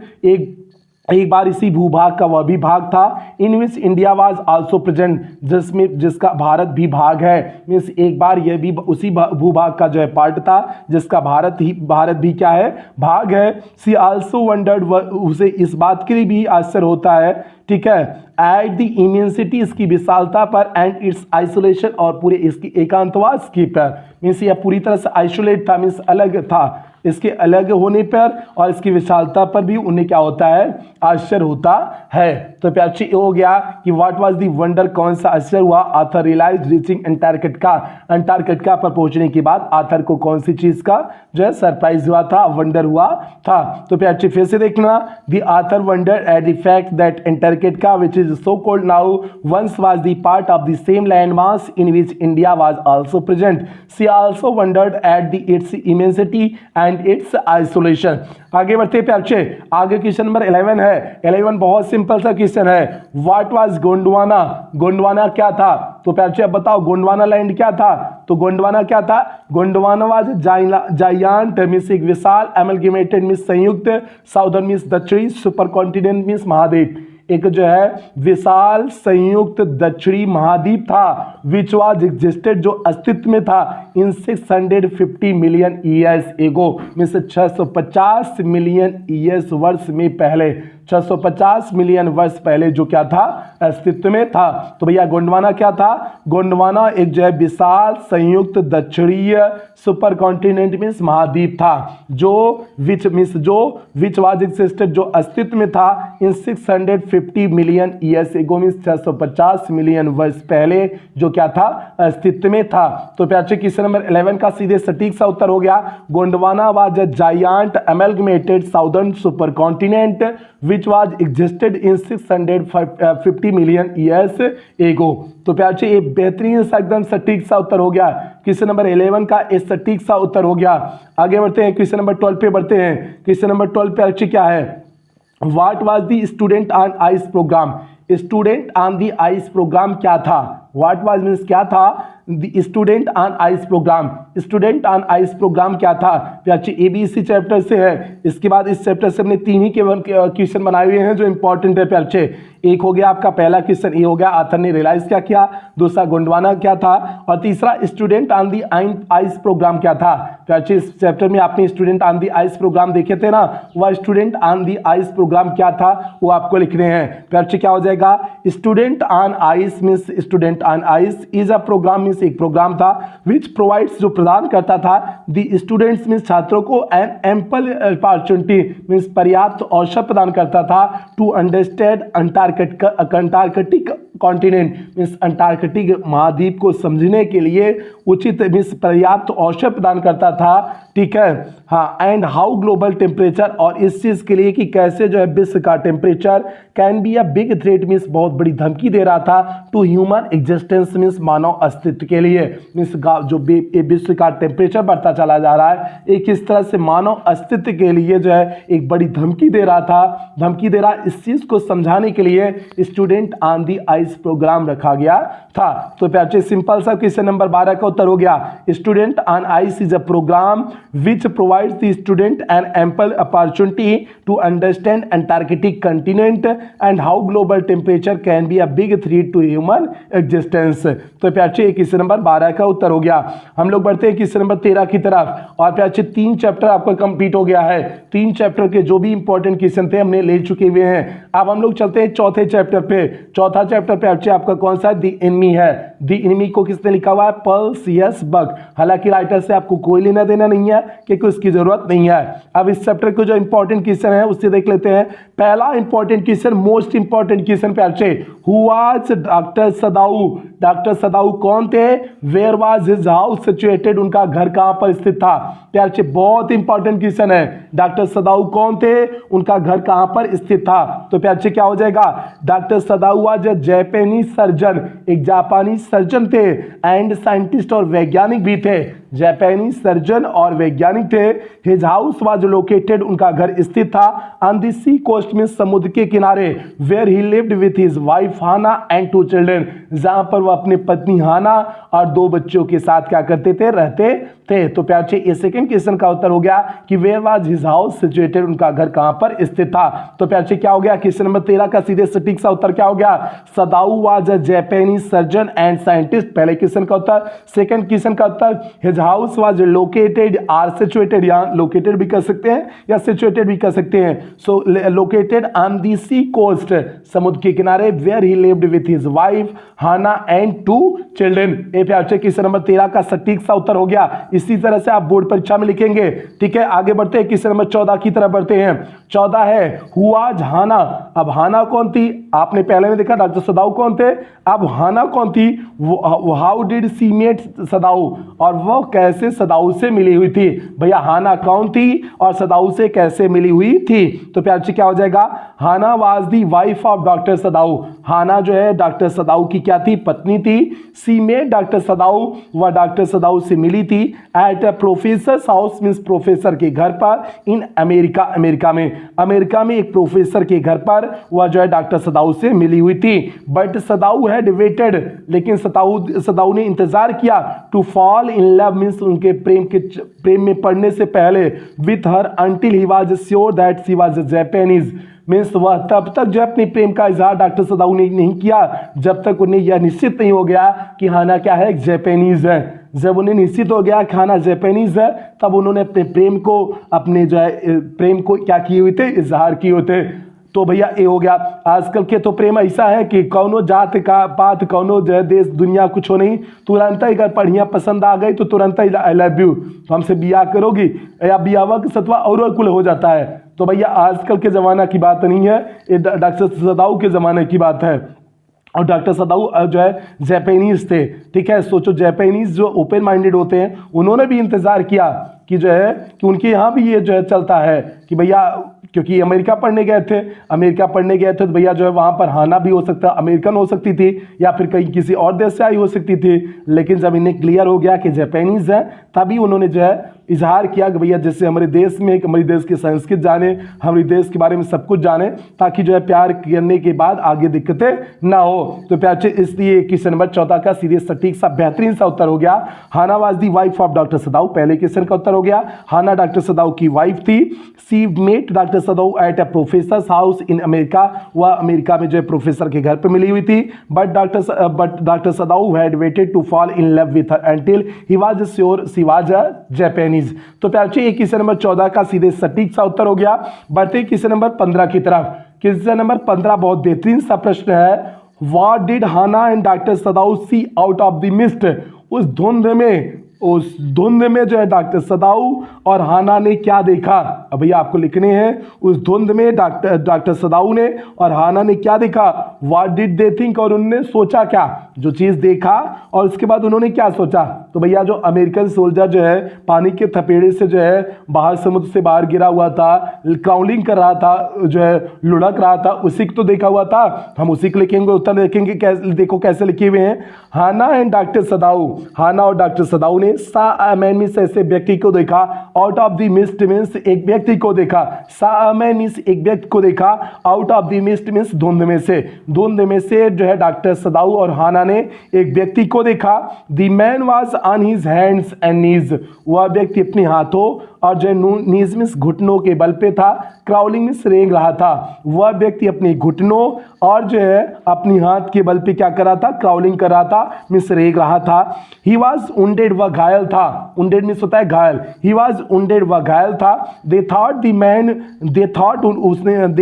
एक बार इसी भूभाग का वह भी भाग था, in which India was also present, जिसका भारत भी भाग है, मीन्स एक बार यह भी उसी भूभाग का जो है पार्ट था जिसका भारत भी क्या है, भाग है। सी आल्सो वंडर्ड, उसे इस बात के लिए भी आश्चर्य होता है, ठीक है, एट द इमेंसिटी, इसकी विशालता पर, एंड इट्स आइसोलेशन, और पूरे इसकी एकांतवास की पर, मीन्स यह पूरी तरह से आइसोलेट था, मीन्स अलग था, इसके अलग होने पर और इसकी विशालता पर भी उन्हें क्या होता है, आश्चर्य होता है। तो प्यार से हो गया कि व्हाट वाज द वंडर, कौन सा आश्चर्य हुआ? Author realise reaching Antarctica, Antarctica पर पहुंचने के बाद आथर को कौन सी चीज का जो है सरप्राइज हुआ था, वंडर हुआ था। तो प्यार से फिर से देखना, the author wonder at the fact that Antarctica which is so cold now once was the part of the same land mass in which India was also present. She also wondered at the its immensity and its isolation. आगे बढ़ते प्यार से, आगे question number 11 है। 11 बहुत simple सा question है। What was Gondwana, Gondwana क्या था? तो प्यार से अब बताओ गोंडवाना लैंड क्या था? तो गोंडवाना क्या था? गोंडवाना वाज जायंट, मींस एक विशाल, एमलगेमेटेड मींस संयुक्त, साउदर्न मींस दक्षिणी, सुपर कॉन्टिनेंट मींस महाद्वीप, एक जो है विशाल संयुक्त दक्षिणी महाद्वीप था, विच वाज एग्जिस्टेड, जो अस्तित्व में था, इन 650 million years ago, means 650 million years वर्ष में पहले, 650 मिलियन वर्ष पहले जो क्या था, अस्तित्व में था। तो भैया गोंडवाना क्या था? गोंडवाना एक जो है विशाल संयुक्त दक्षिणीय सुपर कॉन्टिनेंट मीन्स महाद्वीप था, जो विच वाज एक्सिस्टेड, जो अस्तित्व में था, इन 650 million years ago, means 650 million वर्ष पहले जो क्या था, अस्तित्व में था। तो प्यार से क्वेश्चन नंबर 11 का सीधे सटीक सा उत्तर हो गया, Gondwana was a giant amalgamated southern supercontinent which was existed in 650 million years ago। तो प्यार से ये बेहतरीन सा एकदम सटीक सा उत्तर हो गया, क्वेश्चन नंबर 11 का एक सटीक सा उत्तर हो गया। आगे बढ़ते हैं, क्वेश्चन नंबर 12 पे बढ़ते हैं। क्वेश्चन नंबर 12 प्यार से क्या है? What was the student on ice programme, student on the ice programme क्या था? व्हाट वाज मीन्स क्या था? The student on ice programme, student on ice programme क्या था? प्यार एबीसी चैप्टर से है, इसके बाद इस चैप्टर से हमने 3 ही क्वेश्चन बनाए हुए हैं जो इंपॉर्टेंट है प्यार। एक हो गया आपका पहला क्वेश्चन, ये हो गया आथर ने रियलाइज क्या किया, दूसरा गोंडवाना क्या था, और तीसरा student on the ice programme क्या था। प्यार इस चैप्टर में आपने student on the ice programme देखे थे ना, वह student on the ice programme क्या था वो आपको लिखने हैं। प्यार क्या हो जाएगा? Student on ice means student on ice is a programme, means एक प्रोग्राम था, विच प्रोवाइड्स जो प्रदान करता था, द स्टूडेंट्स मीन्स छात्रों को एन एम्पल अपॉर्चुनिटी मीन्स पर्याप्त अवसर प्रदान करता था, to understand Antarctic continent means Antarctic महाद्वीप को समझने के लिए उचित मीन्स पर्याप्त अवसर प्रदान करता था, ठीक है। हाँ, एंड हाउ ग्लोबल टेम्परेचर, और इस चीज के लिए कि कैसे जो है विश्व का temperature can be a big threat means बहुत बड़ी धमकी दे रहा था, टू ह्यूमन एग्जिस्टेंस मीन्स मानव अस्तित्व के लिए, मीन्स जो विश्व का टेम्परेचर बढ़ता चला जा रहा है, एक किस तरह से मानव अस्तित्व के लिए जो है एक बड़ी धमकी दे रहा था, धमकी दे रहा, इस चीज को समझाने के लिए student on the ice programme रखा गया था। तो प्यारे सिंपल सा क्वेश्चन नंबर 12 का उत्तर हो गया, student on ice is a programme which provides the student an ample opportunity to understand Antarctic continent and how global temperature can be a big threat to human existence. तो प्यारे question number 12 का उत्तर हो गया। हम लोग बढ़ते हैं क्वेश्चन नंबर 13 की तरफ, और प्यारे 3 चैप्टर आपका कंप्लीट हो गया है, 3 चैप्टर के जो भी इंपॉर्टेंट क्वेश्चन थे हमने ले चुके हुए हैं। अब हम लोग चलते हैं चौथे चैप्टर पे। चौथा चैप्टर पे आपका कौन सा है? द एनिमी है। द एनिमी को किसने लिखा हुआ है? पर्सियस बक। हालांकि राइटर से आपको कोई लेना देना नहीं है क्योंकि उसकी जरूरत नहीं है। अब इस चैप्टर के जो इंपॉर्टेंट क्वेश्चन है उससे देख लेते हैं। पहला important question, most important question प्यारे, who was doctor Sadao? Doctor Sadao कौन थे? Where was his house situated? उनका घर कहां पर स्थित था? प्यारे बहुत इंपॉर्टेंट क्वेश्चन है। डॉक्टर सदाऊ कौन थे? उनका घर कहां पर स्थित था? तो प्यारे क्या हो जाएगा? Doctor Sadao was a Japanese surgeon, एक जापानी सर्जन थे एंड साइंटिस्ट और वैज्ञानिक भी थे। जापानी सर्जन और वैज्ञानिक थे। हिज हाउस वाज लोकेटेड, उनका घर स्थित था ऑन द सी कोस्ट में समुद्र के किनारे, where he lived with his wife Hana and 2 children, जहां पर वह अपनी पत्नी हाना और 2 बच्चों के साथ क्या करते थे, रहते थे। तो प्यार से ये सेकंड क्वेश्चन का उत्तर हो गया कि where was his house situated, उनका घर कहां पर स्थित था। तो प्यार से क्या हो गया, क्वेश्चन नंबर 13 का सीधे सटीक सा उत्तर क्या हो गया, सदाऊ वाज अ जापानी सर्जन एंड साइंटिस्ट, पहले क्वेश्चन का उत्तर। सेकंड क्वेश्चन का उत्तर, his house was located or situated, यहां लोकेटेड भी कर सकते हैं या सिचुएटेड भी कर सकते हैं। So located on the sea coast, समुद्र के किनारे, where he lived with his wife Hana and 2 children. ए प्यार से क्वेश्चन नंबर 13 का सटीक सा उत्तर हो गया। इसी तरह से आप बोर्ड परीक्षा में लिखेंगे। ठीक है, आगे बढ़ते हैं, क्वेश्चन नंबर 14 की तरफ बढ़ते हैं। 14 है हु वाज हाना। अब हाना कौन थी, आपने पहले में देखा डॉक्टर सदाऊ कौन थे, अब हाना कौन थी, हाउ डिड शी मेट सदाऊ, और वो कैसे सदाऊ से मिली हुई थी। भैया हाना कौन थी और सदाऊ से कैसे मिली हुई थी। तो प्यार से क्या हो जाएगा, Hana was the wife of doctor Sadao, Hana जो है डॉक्टर सदाऊ की क्या थी, पत्नी थी। सी मेट डॉक्टर सदाऊ, वह डॉक्टर सदाऊ से मिली थी eight a professor house, means professor के घर पर, इन अमेरिका, अमेरिका में एक प्रोफेसर के घर पर वह जो है डॉक्टर सदाऊ से मिली हुई थी। बट सदाऊ हैड वेटेड, लेकिन सदाऊ ने इंतजार किया, to fall in love, means उनके प्रेम में पड़ने से पहले, with her until he was sure that she was Japanese, means वह तब तक जो अपने प्रेम का इजहार डॉक्टर सदाऊ ने नहीं किया जब तक उन्हें यह निश्चित नहीं हो गया कि हाना क्या है, जापानीज है। जब उन्हें निश्चित हो गया कि हाना जापानीज है, तब उन्होंने अपने प्रेम को, अपने जो है प्रेम को क्या किए हुए थे, इजहार किए हुए थे। तो भैया ये हो गया। आजकल के तो प्रेम ऐसा है कि कौनो जात का पात, कौनो जो है देश दुनिया कुछ हो नहीं, तुरंत ही अगर बढ़िया पसंद आ गई तो तुरंत ही आई लव यू, तो हमसे बियाह करोगी, या बियाह के सतवा और कुल हो जाता है। तो भैया आजकल के ज़माना की बात नहीं है, ये डॉक्टर सदाऊ के ज़माने की बात है। और डॉक्टर सदाऊ जो है जापानीज थे। ठीक है, सोचो जापानीज जो ओपन माइंडेड होते हैं, उन्होंने भी इंतज़ार किया कि जो है कि उनके यहाँ भी ये जो है चलता है कि भैया, क्योंकि अमेरिका पढ़ने गए थे तो भैया जो है वहाँ पर हाना भी हो सकता, अमेरिकन हो सकती थी या फिर कहीं किसी और देश से आई हो सकती थी। लेकिन जब इन्हें क्लियर हो गया कि जापानीज है, तभी उन्होंने जो है इजहार किया कि भैया जैसे हमारे देश में, हमारे देश की संस्कृति जाने, हमारे देश के बारे में सब कुछ जाने, ताकि जो है प्यार करने के बाद आगे दिक्कतें ना हो। तो प्यार से इसलिए क्वेश्चन नंबर 14 का सीधे सटीक सा बेहतरीन सा उत्तर हो गया, Hana was the wife of doctor Sadao. पहले क्वेश्चन का उत्तर हो गया, हाना डॉक्टर सदाऊ की वाइफ थी। She met doctor Sadao at a professor house in America, वह अमेरिका में जो है प्रोफेसर के घर पे मिली हुई थी। But doctor Sadao had waited to fall in love with her until he was sure she was a Japanese. तो प्यार से क्वेश्चन नंबर 14 का सीधे सटीक सा उत्तर हो गया। बढ़ते क्वेश्चन नंबर 15 की तरफ। क्वेश्चन नंबर 15 बहुत बेहतरीन सा प्रश्न है, what did Hana and doctor Sadao see out of the mist. उस धुंध में जो है डॉक्टर सदाऊ और हाना ने क्या देखा। अब भैया आपको लिखने हैं, उस धुंध में डॉक्टर सदाऊ ने और हाना ने क्या देखा, व्हाट डिड दे थिंक, और उन्होंने सोचा क्या, जो चीज़ देखा और उसके बाद उन्होंने क्या सोचा। तो भैया जो अमेरिकन सोल्जर जो है पानी के थपेड़े से जो है बाहर, समुद्र से बाहर गिरा हुआ था, क्राउलिंग कर रहा था, जो है लुढ़क रहा था, उसी को तो देखा हुआ था। हम उसी को लिखेंगे, उत्तर देखेंगे। देखो कैसे लिखे हुए हैं, हाना एंड डॉक्टर सदाऊ, हाना और डॉक्टर सदाऊ ने सा अ मैन मींस ऐसे व्यक्ति को देखा, out of the mist means एक व्यक्ति को देखा, सा अ मैन मींस एक व्यक्ति को देखा, out of the mist means धुंध में से जो है डॉक्टर सदाऊ और हाना ने एक व्यक्ति को देखा। The man was on his hands and knees, वह व्यक्ति अपने हाथों और जो नीज मींस घुटनों के बल पे था, क्राउलिंग मींस रेंग रहा था। वह व्यक्ति अपने घुटनों और जो है अपनी हाथ के बल पे क्या कर रहा था, क्राउलिंग कर रहा था, मींस रेंग रहा था। ही वाज वुंडेड, वह घायल था, वुंडेड मींस होता है घायल, ही वाज वुंडेड, वह घायल था। दे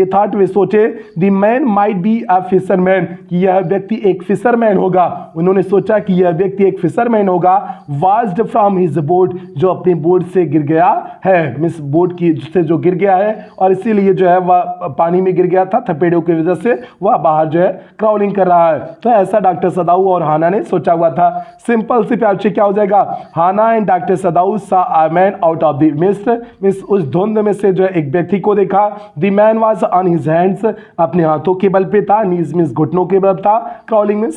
थॉट वे सोचे, the man might be a fisherman, कि यह व्यक्ति एक फिशरमैन होगा। उन्होंने सोचा कि यह व्यक्ति एक फिशरमैन होगा। वाज्ड फ्रॉम हिज बोट, जो अपने बोट से गिर गया है, मिस बोट की से जो गिर गया है और इसीलिए जो है वह पानी में गिर गया था, थपेड़ों की वजह से वह बाहर जो है क्राउलिंग कर रहा है। तो ऐसा डॉक्टर सदाऊ और हाना ने सोचा हुआ था। सिंपल सी प्यार से क्या हो जाएगा, हाना एंड डॉक्टर सदाऊ सा a man out of the mist, miss उस धुंध में से जो है एक व्यक्ति को देखा। The man was on his hands, अपने हाथों के बल पे था, नीज मिस घुटनों के बल था, क्राउलिंग में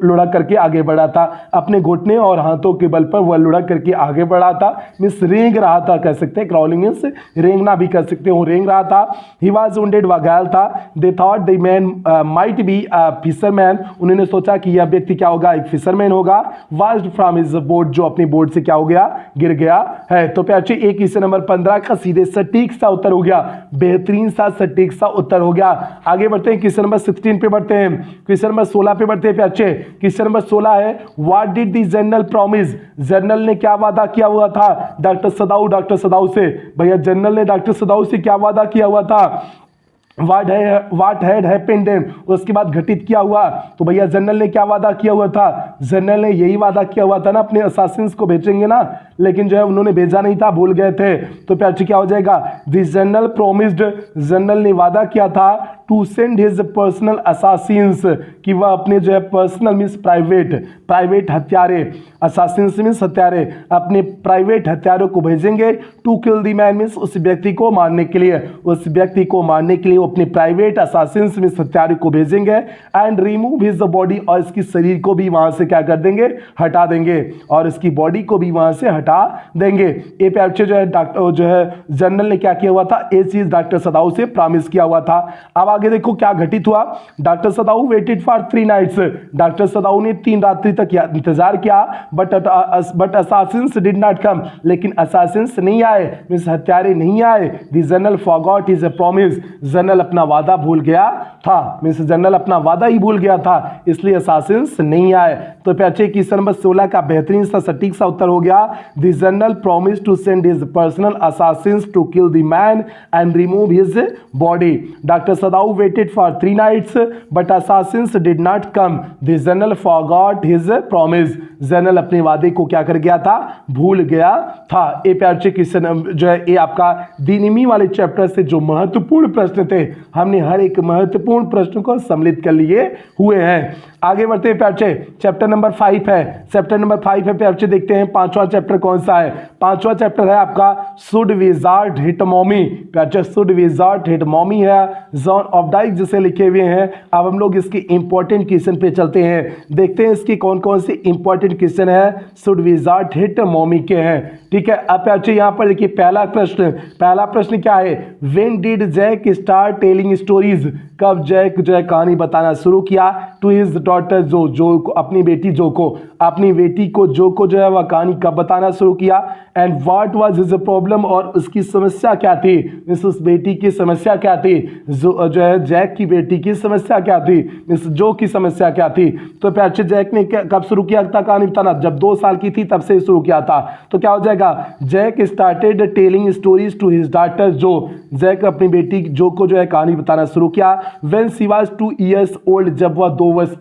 लुढ़क करके आगे बढ़ा था, अपने घुटने और हाथों के बल पर वह लुढ़क करके आगे बढ़ा था, मिस रेंग रहा था, कह सकते हैं क्राउलिंग में से रेंगना भी कर सकते हो, रेंग रहा था। ही वाज वुंडेड, वह घायल था। They thought the man might be a fisherman, उन्होंने सोचा कि यह व्यक्ति क्या होगा, एक फिशरमैन होगा। वाज्ड फ्रॉम हिज बोट, जो अपनी बोट से क्या हो गया, गिर गया है। तो प्यारे एक क्वेश्चन नंबर 15 का सीधे सटीक सा उत्तर हो गया, बेहतरीन सा सटीक सा उत्तर हो गया। आगे बढ़ते हैं, क्वेश्चन नंबर 16 पे बढ़ते हैं, क्वेश्चन नंबर 16 पे बढ़ते हैं प्यारे। क्वेश्चन नंबर 16 है, what did the general promise, general ने क्या वादा किया हुआ था डॉक्टर सदाऊ से। भैया जनरल ने डॉक्टर सदाऊ से क्या वादा किया हुआ था, व्हाट हैड हैपेंड देन, उसके बाद घटित क्या हुआ। तो भैया जनरल ने क्या वादा किया हुआ था, जनरल ने यही वादा किया हुआ था ना, अपने असासिन्स को भेजेंगे ना, लेकिन जो है उन्होंने भेजा नहीं था, भूल गए थे। तो प्यारे क्या हो जाएगा, द जनरल प्रोमिस्ड, जनरल ने वादा किया था to send his personal assassins, कि वह अपने जो है पर्सनल मीन्स प्राइवेट हत्यारे, असासिन्स मीन्स हत्यारे, अपने प्राइवेट हत्यारों को भेजेंगे to kill the man means उस व्यक्ति को मारने के लिए, उस व्यक्ति को मारने के लिए वो अपने प्राइवेट असासिन्स मीन्स हत्यारे को भेजेंगे। एंड रिमूव हिज बॉडी, और इसकी शरीर को भी वहां से क्या कर देंगे, हटा देंगे, और इसकी बॉडी को भी वहां से हटा देंगे। ये प्यारे जो है डॉक्टर जो है जनरल ने क्या किया हुआ था, ये चीज डॉक्टर सदाऊ से प्रॉमिस किया हुआ था। अब आगे देखो क्या घटित हुआ, doctor Sadao waited for 3 nights, doctor Sadao ने 3 रात्रि तक इंतजार किया, but assassins did not come, लेकिन असासिन्स नहीं आए, मींस हत्यारे नहीं आए। The general forgot his promise, general अपना वादा भूल गया था, मींस जनरल अपना वादा ही भूल गया था, इसलिए असासिन्स नहीं आए। तो प्यारे क्वेश्चन नंबर 16 का बेहतरीन सा सटीक सा उत्तर हो गया, the general promise to send his personal assassins to kill the man and remove his body. Doctor Sadao waited for 3 nights but assassins did not come, the general forgot his promise, general अपने वादे को क्या कर गया था, भूल गया था। ये प्यारे क्वेश्चन जो है ये आपका दिनमी वाले चैप्टर से जो महत्वपूर्ण प्रश्न थे, हमने हर एक महत्वपूर्ण प्रश्न को सम्मिलित कर लिए हुए हैं। आगे बढ़ते हैं प्यारे, चैप्टर नंबर 5 है, चैप्टर नंबर 5 है प्यारे, देखते हैं 5वां चैप्टर कौन सा है। 5वां चैप्टर है आपका शुड विजार्ड हिट मॉमी, प्यारे शुड विजार्ड हिट मॉमी है, जॉन ऑफ डाइक जिसे लिखे हुए हैं। अब हम लोग इसके इंपॉर्टेंट क्वेश्चन पे चलते हैं, देखते हैं इसके कौन कौन से इंपॉर्टेंट क्वेश्चन है शुड विजार्ड हिट मॉमी के हैं। ठीक है, अब प्यारे यहाँ पर देखिए पहला प्रश्न क्या है, when did Jack start telling stories, कब जैक जो है कहानी बताना शुरू किया टू हिज डॉटर जो अपनी बेटी जो को जो है वह कहानी कब बताना शुरू किया। And what was his problem, और उसकी समस्या क्या थी, उस बेटी की समस्या क्या थी, जो है जैक की बेटी की समस्या क्या थी, जो की समस्या क्या थी। तो प्यारे जैक ने कब शुरू किया था कहानी बताना, जब 2 साल की थी तब से शुरू किया था। तो क्या हो जाएगा, Jack started telling stories to his daughter Jo, Jack अपनी बेटी जो को जो है कहानी बताना शुरू किया। When she was 2 years old, जब वह 2 वर्ष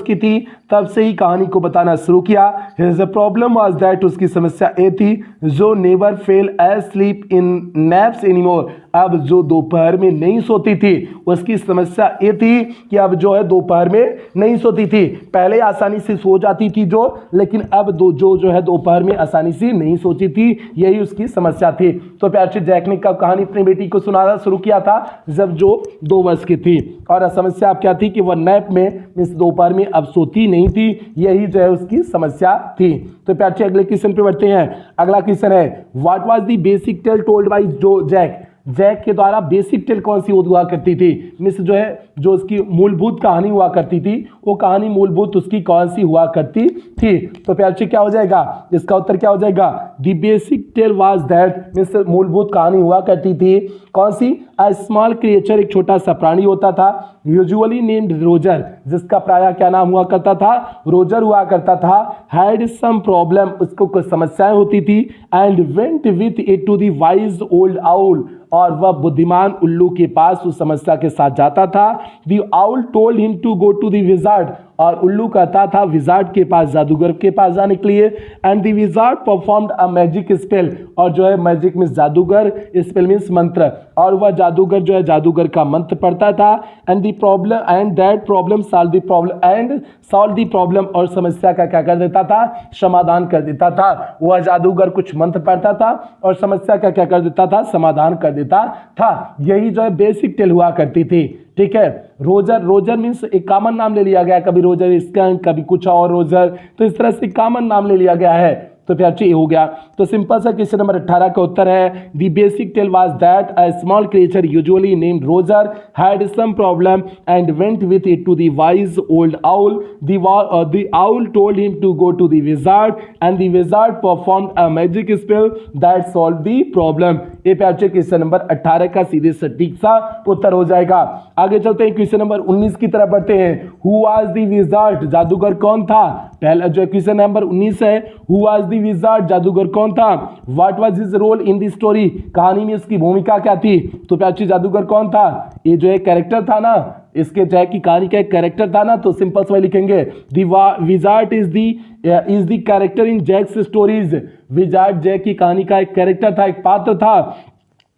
की थी तब से ही कहानी को बताना शुरू किया। हिज प्रॉब्लम वाज दैट, उसकी समस्या ये थी जो नेवर फेल एस्लीप इन नैप्स एनीमोर, अब जो दोपहर में नहीं सोती थी, उसकी समस्या ये थी कि अब जो है दोपहर में नहीं सोती थी, पहले आसानी से सो जाती थी जो, लेकिन अब जो है दोपहर में आसानी से नहीं सोती थी, यही उसकी समस्या थी। तो प्यारे जैक ने कब कहानी अपनी बेटी को सुनाना शुरू किया था, जब जो 2 वर्ष की थी, और समस्या अब क्या थी कि वह नैप में इस दोपहर में अब सोती नहीं थी, यही जो है उसकी समस्या थी। तो प्यारे अगले क्वेश्चन पे बढ़ते हैं। अगला क्वेश्चन है, what was the basic tale told by Jack के द्वारा बेसिक टेल कौन सी हुआ करती थी, मिस जो है जो उसकी मूलभूत कहानी हुआ करती थी, वो कहानी मूलभूत उसकी कौन सी हुआ करती थी। तो प्यारे क्या हो जाएगा, इसका उत्तर क्या हो जाएगा, the basic tale was that, मिस मूलभूत कहानी हुआ करती थी कौन सी, अ स्मॉल क्रिएचर, एक छोटा सा प्राणी होता था, यूजुअली नेम्ड रोजर, जिसका प्रायः क्या नाम हुआ करता था, रोजर हुआ करता था। हैड सम प्रॉब्लम, उसको कुछ समस्याएं होती थी। And went with it to the wise old owl, और वह बुद्धिमान उल्लू के पास उस समस्या के साथ जाता था। The owl told him to go to the wizard, और उल्लू कहता था विजार्ड के पास, जादूगर के पास जाने के लिए। And the wizard performed a magic spell, और जो है मैजिक मीन्स जादूगर, स्पेल मीन्स मंत्र, और वह जादूगर जो है जादूगर का मंत्र पढ़ता था। And the problem and that problem solve the problem and solve the problem, और समस्या का क्या कर देता था, समाधान कर देता था। वह जादूगर कुछ मंत्र पढ़ता था और समस्या का क्या कर देता था, समाधान कर देता था। यही जो है बेसिक टेल हुआ करती थी। ठीक है, रोजर, रोजर मीन्स एक कॉमन नाम ले लिया गया, कभी रोजर स्कंक, कभी कुछ और रोजर, तो इस तरह से कॉमन नाम ले लिया गया है। तो फिर अच्छी हो गया। तो सिंपल सा क्वेश्चन नंबर 18 का उत्तर है the basic tale was that a small creature usually named Roger had some problem and went with it to the wise old owl. The owl told him to go to the wizard and the wizard performed a magic spell that solve the problem. ये पे अच्छे question number 18 का सीधे सटीक सा उत्तर हो जाएगा। आगे चलते हैं क्वेश्चन नंबर 19 की तरफ बढ़ते हैं। हु वाज द विजार्ड, जादूगर कौन था। पहला जो क्वेश्चन नंबर 19 है, हु वाज द विजार्ड, जादूगर कौन था। What was his role in the story, कहानी में उसकी भूमिका क्या थी। तो प्याची जादूगर कौन था, ये जो है कैरेक्टर था ना, इसके जैक की कहानी का एक कैरेक्टर था ना, तो सिंपल से लिखेंगे the wizard is the character in Jack's stories. Wizard Jack की कहानी का एक कैरेक्टर था, एक पात्र था।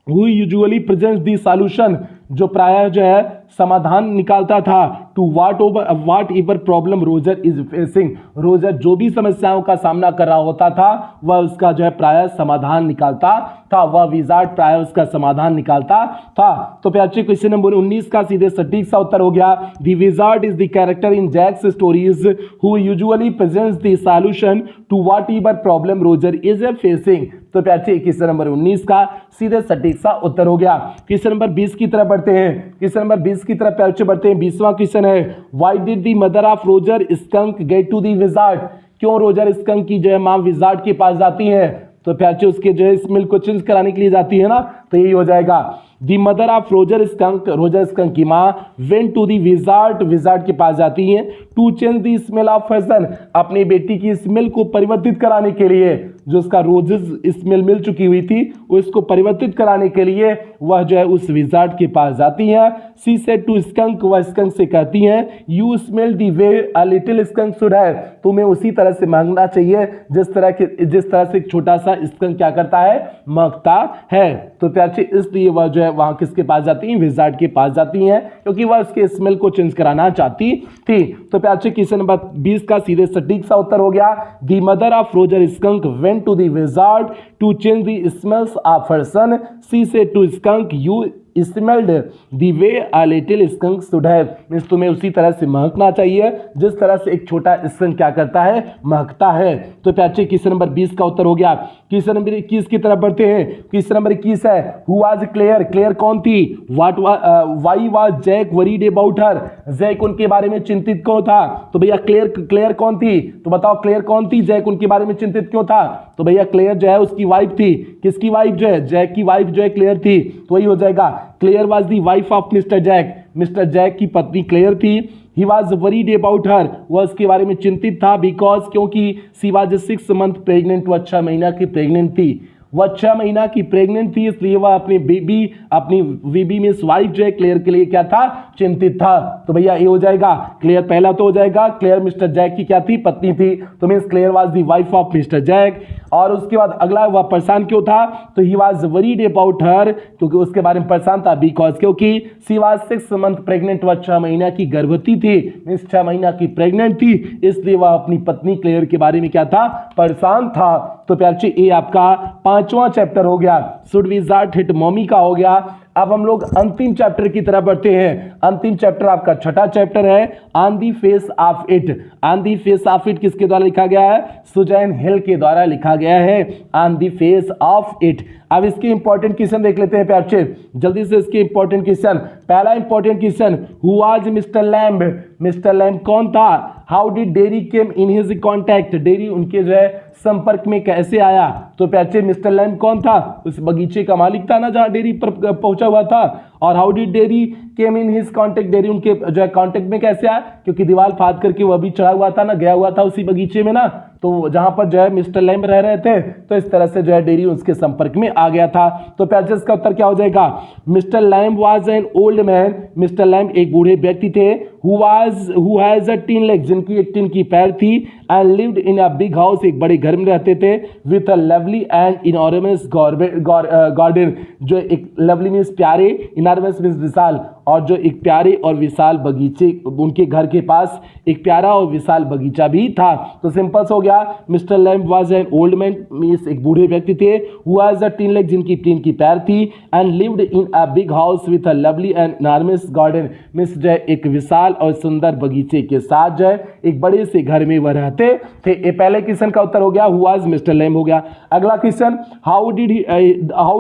Who usually presents the solution, जो प्रायः जो है समाधान निकालता था। To whatever problem Roger is facing, Roger जो भी समस्याओं का सामना कर रहा होता था वह उसका जो है प्रायः समाधान निकालता था, वह विजार्ड प्रायः उसका समाधान निकालता था। तो फिर अच्छे क्वेश्चन नंबर 19 का सीधे सटीक सा उत्तर हो गया the wizard is the character in Jack's stories who usually presents the solution to whatever problem Roger is facing. तो प्याचे क्वेश्चन नंबर 19 का सीधे सटीक सा उत्तर हो गया। क्वेश्चन नंबर 20 की तरफ बढ़ते हैं। क्वेश्चन नंबर 20 की तरफ प्याचे बढ़ते हैं। 20वां क्वेश्चन है why did the mother of Roger Skunk get to the wizard, क्यों रोजर स्कंक की जो है मां विजार्ड के पास जाती है। तो प्याचे उसके जो है स्मेल को चेंज कराने के लिए जाती है ना, तो यही हो जाएगा the mother of Roger Skunk की माँ went to the wizard, wizard के पास जाती हैं to change the smell of fashion, अपनी बेटी की स्मेल को परिवर्तित कराने के लिए, जो उसका रोजेस स्मेल मिल चुकी हुई थी उसको परिवर्तित कराने के लिए वह जो है उस विजार्ड के पास जाती है। सी सेड टू स्कंक, वह स्कंक से कहती हैं you smell the way a little skunk should have, तुम्हें उसी तरह से महकना चाहिए जिस तरह से एक छोटा सा स्कंक क्या करता है, महकता है। तो प्यारे इसलिए वह जो है वहां किसके पास जाती हैं, विजार्ड के पास जाती हैं, क्योंकि वह उसके स्मेल को चेंज कराना चाहती थी। तो प्यारे क्वेश्चन नंबर 20 का सीधे सटीक सा उत्तर हो गया the mother of Roger Skunk went to the wizard to change the smells of her son, she said to Skunk you smelled the way a little skunk should have, means तुम्हें उसी तरह से महकना चाहिए जिस तरह से एक छोटा स्कंक क्या करता है, महकता है। तो प्यारे क्वेश्चन नंबर 20 का उत्तर हो गया। क्वेश्चन नंबर 21 की तरफ बढ़ते हैं। क्वेश्चन नंबर 21 है हु वाज क्लेयर, क्लेयर कौन थी। Why was Jack worried about her, Jack उनके बारे में चिंतित क्यों था। तो भैया क्लेयर कौन थी, तो बताओ क्लेयर कौन थी, जैक उनके बारे में चिंतित क्यों था। तो भैया क्लेयर जो है उसकी वाइफ थी, किसकी वाइफ जो है, जैक की वाइफ जो है क्लेयर थी, तो वही हो जाएगा Claire was the wife of mister Jack, mister Jack की पत्नी क्लेयर थी। He was worried about her, वह उसके बारे में चिंतित था बिकॉज क्योंकि सी वॉज 6 मंथ प्रेग्नेंट, वह 6 महीना की प्रेग्नेंट थी, वह 6 महीना की प्रेग्नेंट थी, इसलिए वह अपनी बेबी में वाइफ जो है क्लेयर के लिए क्या था, चिंतित था। तो भैया ये हो जाएगा क्लेयर, पहला तो हो जाएगा क्लेयर मिस्टर जैक की क्या थी, पत्नी थी, तो means Claire was the wife of mister Jack. और उसके बाद अगला वह परेशान क्यों था, तो he was worried about her, क्योंकि उसके बारे में परेशान था बिकॉज क्योंकि सी वाज 6 मंथ प्रेग्नेंट, वह 6 महीना की गर्भवती थी, मीन्स 6 महीना की प्रेग्नेंट थी, इसलिए वह अपनी पत्नी क्लेयर के बारे में क्या था, परेशान था। तो प्यारे ये आपका 5वां चैप्टर हो गया, शुड विजार्ड हिट मॉमी का हो गया। अब हम लोग अंतिम चैप्टर की तरफ बढ़ते हैं। अंतिम चैप्टर आपका 6ठा चैप्टर है on the face of it. On the face of it किसके द्वारा लिखा गया है, सुजैन हिल के द्वारा लिखा गया है on the face of it. अब इसके इंपॉर्टेंट क्वेश्चन देख लेते हैं प्यारे, जल्दी से इसके इंपॉर्टेंट क्वेश्चन। पहला important question, who was mister Lamb, Mister lamb कौन था। How did dairy came in his contact, dairy उनके जो है संपर्क में कैसे आया। तो प्यारे मिस्टर लैम्ब कौन था, उस बगीचे का मालिक था ना जहां डेरी पर पहुंचा हुआ था। और how did dairy came in his contact, dairy उनके जो है कॉन्टैक्ट में कैसे आया, क्योंकि दीवार फाड़ करके वह भी चढ़ा हुआ था ना, गया हुआ था उसी बगीचे में ना, तो जहां पर जो है मिस्टर लैम्ब रह रहे थे, तो इस तरह से जो है डेयरी उसके संपर्क में आ गया था। तो प्यारे इसका उत्तर क्या हो जाएगा? Mister lamb was an old man, mister lamb एक बूढ़े व्यक्ति थे, who has a tin leg, जिनकी एक टिन की पैर थी, and lived in a big house, एक बड़े घर में रहते थे, with a lovely and enormous garden, जो एक लवली मीन्स प्यारे, इनॉर्मस मीन्स विशाल, और जो एक प्यारे और विशाल बगीचे, उनके घर के पास एक प्यारा और विशाल बगीचा भी था। तो सिंपल हो गया, mister lamb was an old man means एक बूढ़े व्यक्ति थे, who has a tin leg, जिनकी टिन की पैर थी, and lived in a big house with a lovely and enormous garden means जो एक विशाल और सुंदर बगीचे के साथ जो है एक बड़े से घर में वह रहते थे। ये पहले क्वेश्चन का उत्तर हो गया, हु वाज मिस्टर लैम्ब हो गया। अगला question, how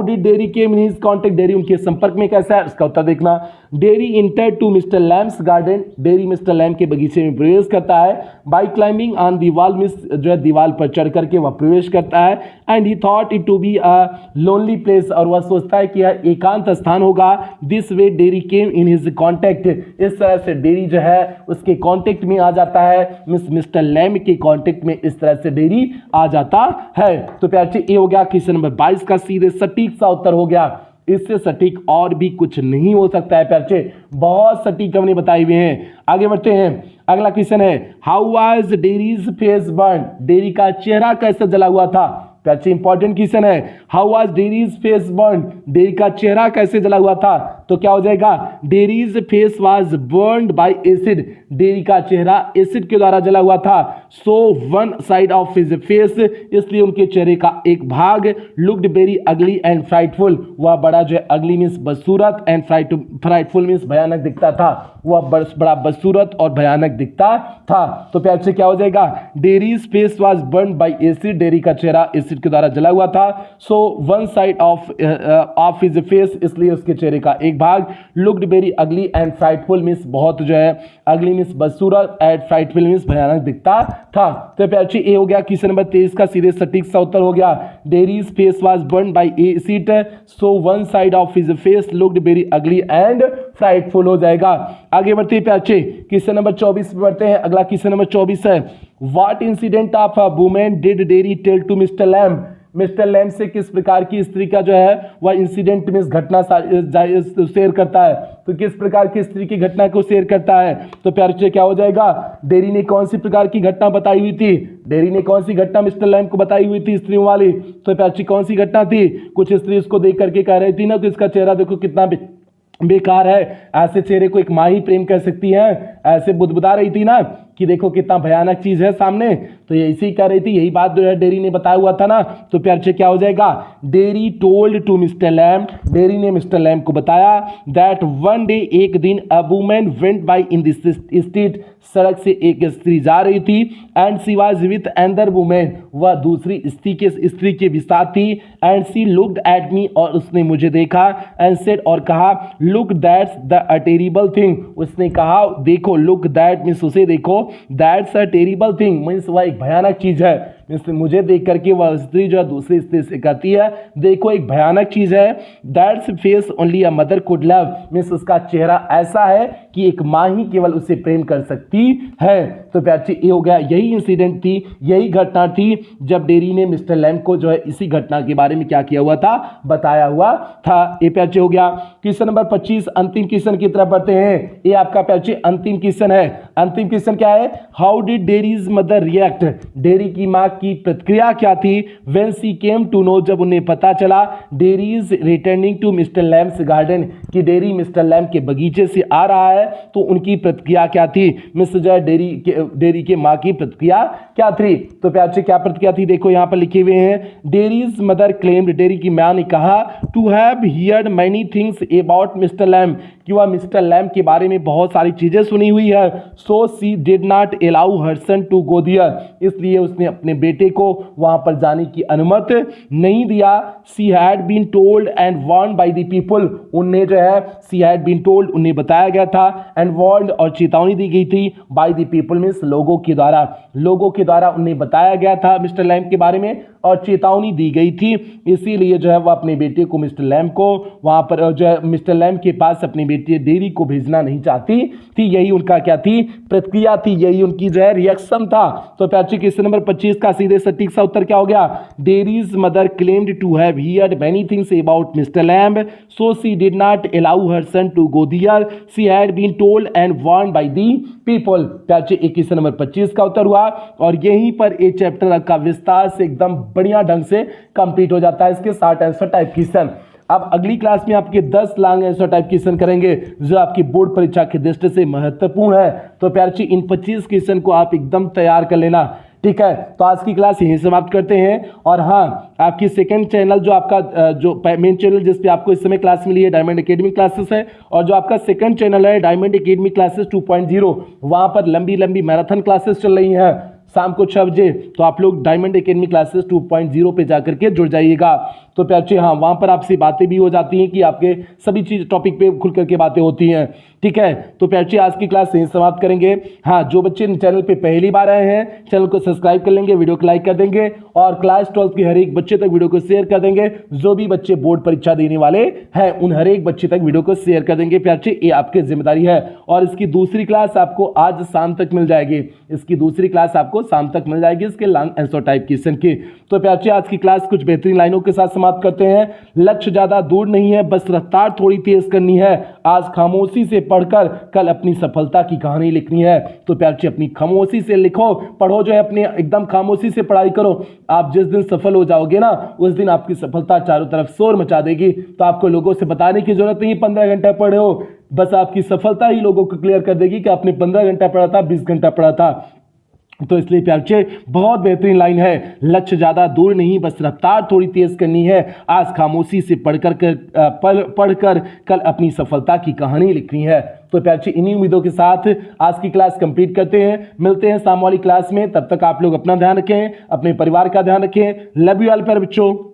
did Derry came in his contact, Derry उनके संपर्क में कैसा है, इसका उत्तर देखना। Derry entered to mister Lamb's garden, Derry mister Lamb के बगीचे में प्रवेश करता है, by climbing on the wall means जो है दीवार पर चढ़ करके वह प्रवेश करता है, and he thought it to be a lonely place, और वह सोचता है कि यह एकांत स्थान होगा। This way Derry came in his contact, इस तरह से डेयरी जो है उसके कॉन्टेक्ट में आ जाता है, मिस्टर लैम्ब के कॉन्टेक्ट में इस तरह से डेयरी आ जाता है। तो प्यारे ये हो गया क्वेश्चन नंबर 22 का सीधे सटीक सा उत्तर हो गया। इससे सटीक और भी कुछ नहीं हो सकता है प्यारे, बहुत सटीक हमने बताए हुए हैं। आगे बढ़ते हैं, अगला क्वेश्चन है, how was dairies face burn, dairy का चेहरा कैसे जला हुआ था। प्यारे इंपॉर्टेंट क्वेश्चन है, how was dairies face burn, dairy का चेहरा कैसे जला हुआ था। तो क्या हो जाएगा, dairies face was burned bye acid, dairy का चेहरा एसिड के द्वारा जला हुआ था। So one side of his face, इसलिए उनके चेहरे का एक भाग looked very ugly and frightful, वह बड़ा जो है अगली मीन्स बदसूरत एंड फ्राइटफुल मीन्स भयानक दिखता था, वह बड़ा बदसूरत और भयानक दिखता था। तो प्यारे से क्या हो जाएगा, dairies face was burned bye acid, dairy का चेहरा एसिड के द्वारा जला हुआ था। So one side of his face, इसलिए उसके चेहरे का एक भाग looked very ugly and frightful means बहुत जो है अगली मीन्स बदसूरत एंड फ्राइटफुल मीन्स भयानक दिखता था। तो प्यारे ये हो गया क्वेश्चन नंबर 23 का सीधे सटीक सा उत्तर हो गया, dairies face was burned bye acid, so one side of his face looked very ugly and frightful हो जाएगा। आगे बढ़ते हैं प्यारे, क्वेश्चन नंबर 24 पे बढ़ते हैं। अगला क्वेश्चन नंबर 24 है, what incident of a woman did Derry tell to Mister Lamb, Mister Lamb से किस प्रकार की स्त्री का जो है वह इंसिडेंट मीन्स घटना शेयर करता है। तो किस प्रकार की स्त्री की घटना को शेयर करता है। तो प्यारे क्या हो जाएगा, डेयरी ने कौन सी प्रकार की घटना बताई हुई थी, डेयरी ने कौन सी घटना मिस्टर लैम्ब को बताई हुई थी स्त्रियों वाली। तो प्यारे कौन सी घटना थी, कुछ स्त्री उसको देख करके कह रही थी ना कि इसका चेहरा देखो कितना बेकार है, ऐसे चेहरे को एक माँ ही प्रेम कर सकती है, ऐसे बुदबुदा रही थी ना कि देखो कितना भयानक चीज है सामने। तो ये इसी कह रही थी, यही बात जो है डेयरी ने बताया हुआ था ना। तो प्यारे क्या हो जाएगा, Derry told to Mister Lamb, Derry ने मिस्टर लैम्ब को बताया दैट वन डे, एक दिन, a woman went by in this street, सड़क से एक स्त्री जा रही थी, and she was with another women, वह दूसरी स्त्री के साथ थी, and she looked at me, और उसने मुझे देखा, एंड सेड, और कहा, look that's the a terrible thing, उसने कहा देखो, लुक दैट मीन्स उसे देखो, that's a terrible thing means वह एक भयानक चीज है। मुझे देख करके वह स्त्री जो है दूसरी स्त्री से कहती है देखो एक भयानक चीज है। That's face only a mother could love means उसका चेहरा ऐसा है कि एक माँ ही केवल उसे प्रेम कर सकती है। तो प्यारे ये हो गया, यही इंसिडेंट थी, यही घटना थी जब डेयरी ने मिस्टर लैम्ब को जो है इसी घटना के बारे में क्या किया हुआ था, बताया हुआ था। ये प्यारे हो गया क्वेश्चन नंबर 25, अंतिम क्वेश्चन की तरफ बढ़ते हैं। ये आपका प्यारे अंतिम क्वेश्चन है। अंतिम क्वेश्चन क्या है, how did Derry's mother react, Derry की माँ की प्रतिक्रिया क्या थी, when she came to know, जब उन्हें पता चला, Derry is returning to mister Lamb's garden, कि डेयरी मिस्टर लैम्ब के बगीचे से आ रहा है, तो उनकी प्रतिक्रिया क्या थी। मिस्टर जो है डेयरी के माँ की प्रतिक्रिया क्या थी। तो प्यारे क्या प्रतिक्रिया थी, देखो यहाँ पर लिखे हुए हैं, डेयरीज मदर क्लेम्ड, डेयरी की माँ ने कहा, to have heard many things about Mister Lamb, कि वह मिस्टर लैम्ब के बारे में बहुत सारी चीजें सुनी हुई है। So she did not allow her son to go there, इसलिए उसने अपने बेटे को वहां पर जाने की अनुमति नहीं दिया। She had been told and warned by the people, उन्हें जो है सी हैड बीन टोल्ड, उन्हें बताया गया था, एंड वार्न्ड और चेतावनी दी गई थी, बाय द पीपल मीन्स लोगों के द्वारा उन्हें बताया गया था मिस्टर लैम्ब के बारे में और चेतावनी दी गई थी। इसीलिए जो है वह अपने बेटे को मिस्टर लैम्ब को वहां पर जो है मिस्टर लैम्ब के पास अपने बेटे डेयरी को भेजना नहीं चाहती थी। यही उनका क्या थी, प्रतिक्रिया थी, यही उनकी जो है रिएक्शन था। तो प्यारे क्वेश्चन नंबर 25 का सीधे सटीक सा उत्तर क्या हो गया, Derry's mother claimed to have heard many things about Mister Lamb, so she did not allow her son to go there, she had been told and warned by the people. प्यारे question number 25 का उत्तर हुआ और यहीं पर ये chapter का विस्तार से एकदम बढ़िया ढंग से कंप्लीट हो जाता है। इसके 60 आंसर टाइप क्वेश्चन। अब अगली क्लास में आपके 10 लॉन्ग आंसर टाइप क्वेश्चन करेंगे जो आपकी बोर्ड परीक्षा की दृष्टि से महत्वपूर्ण है। तो प्यारे इन 25 क्वेश्चन को आप एकदम तैयार कर लेना, ठीक है। तो आज की क्लास यहीं समाप्त करते हैं। और हाँ, आपकी सेकंड चैनल जो आपका जो मेन चैनल जिस पे आपको इस समय क्लास मिली है डायमंड एकेडमी क्लासेस है, और जो आपका सेकंड चैनल है डायमंड एकेडमी क्लासेस 2.0, वहां पर लंबी लंबी मैराथन क्लासेस चल रही हैं शाम को 6 बजे। तो आप लोग डायमंड एकेडमी क्लासेस 2.0 पे जाकर के जुड़ जाइएगा। तो प्यारे हाँ, वहां पर आपसे बातें भी हो जाती हैं कि आपके सभी चीज टॉपिक पे खुल करके बातें होती हैं, ठीक है। तो प्यारे आज की क्लास यहीं समाप्त करेंगे। हाँ, जो बच्चे चैनल पे पहली बार आए हैं चैनल को सब्सक्राइब कर लेंगे, वीडियो को लाइक कर देंगे और क्लास 12 के हर एक बच्चे तक वीडियो को शेयर कर देंगे। जो भी बच्चे बोर्ड परीक्षा देने वाले हैं उन हर एक बच्चे तक वीडियो को शेयर कर देंगे। प्यारे ये आपकी जिम्मेदारी है। और इसकी दूसरी क्लास आपको आज शाम तक मिल जाएगी, इसकी दूसरी क्लास आपको शाम तक मिल जाएगी इसके लॉन्ग आंसर टाइप क्वेश्चन की। तो प्यारे आज की क्लास कुछ बेहतरीन लाइनों के साथ समाप्त करते हैं। लक्ष्य ज्यादा दूर नहीं है, बस रफ्तार थोड़ी तेज करनी है। आज खामोशी से पढ़कर कल अपनी सफलता की कहानी लिखनी है। तो प्यारे अपनी खामोशी से लिखो, पढ़ो, जो है अपनी एकदम खामोशी से पढ़ाई करो। आप जिस दिन सफल हो जाओगे ना उस दिन आपकी सफलता चारों तरफ शोर मचा देगी। तो आपको लोगों से बताने की जरूरत नहीं 15 घंटा पढ़े हो, बस आपकी सफलता ही लोगों को क्लियर कर देगी कि आपने 15 घंटा पढ़ा था, 20 घंटा पढ़ा था। तो इसलिए प्यारे बहुत बेहतरीन लाइन है, लक्ष्य ज्यादा दूर नहीं बस रफ्तार थोड़ी तेज करनी है। आज खामोशी से पढ़कर कल अपनी सफलता की कहानी लिखनी है। तो प्यारे इन्हीं उम्मीदों के साथ आज की क्लास कंप्लीट करते हैं। मिलते हैं शाम वाली क्लास में, तब तक आप लोग अपना ध्यान रखें, अपने परिवार का ध्यान रखें। लव यू ऑल प्यारे बच्चों।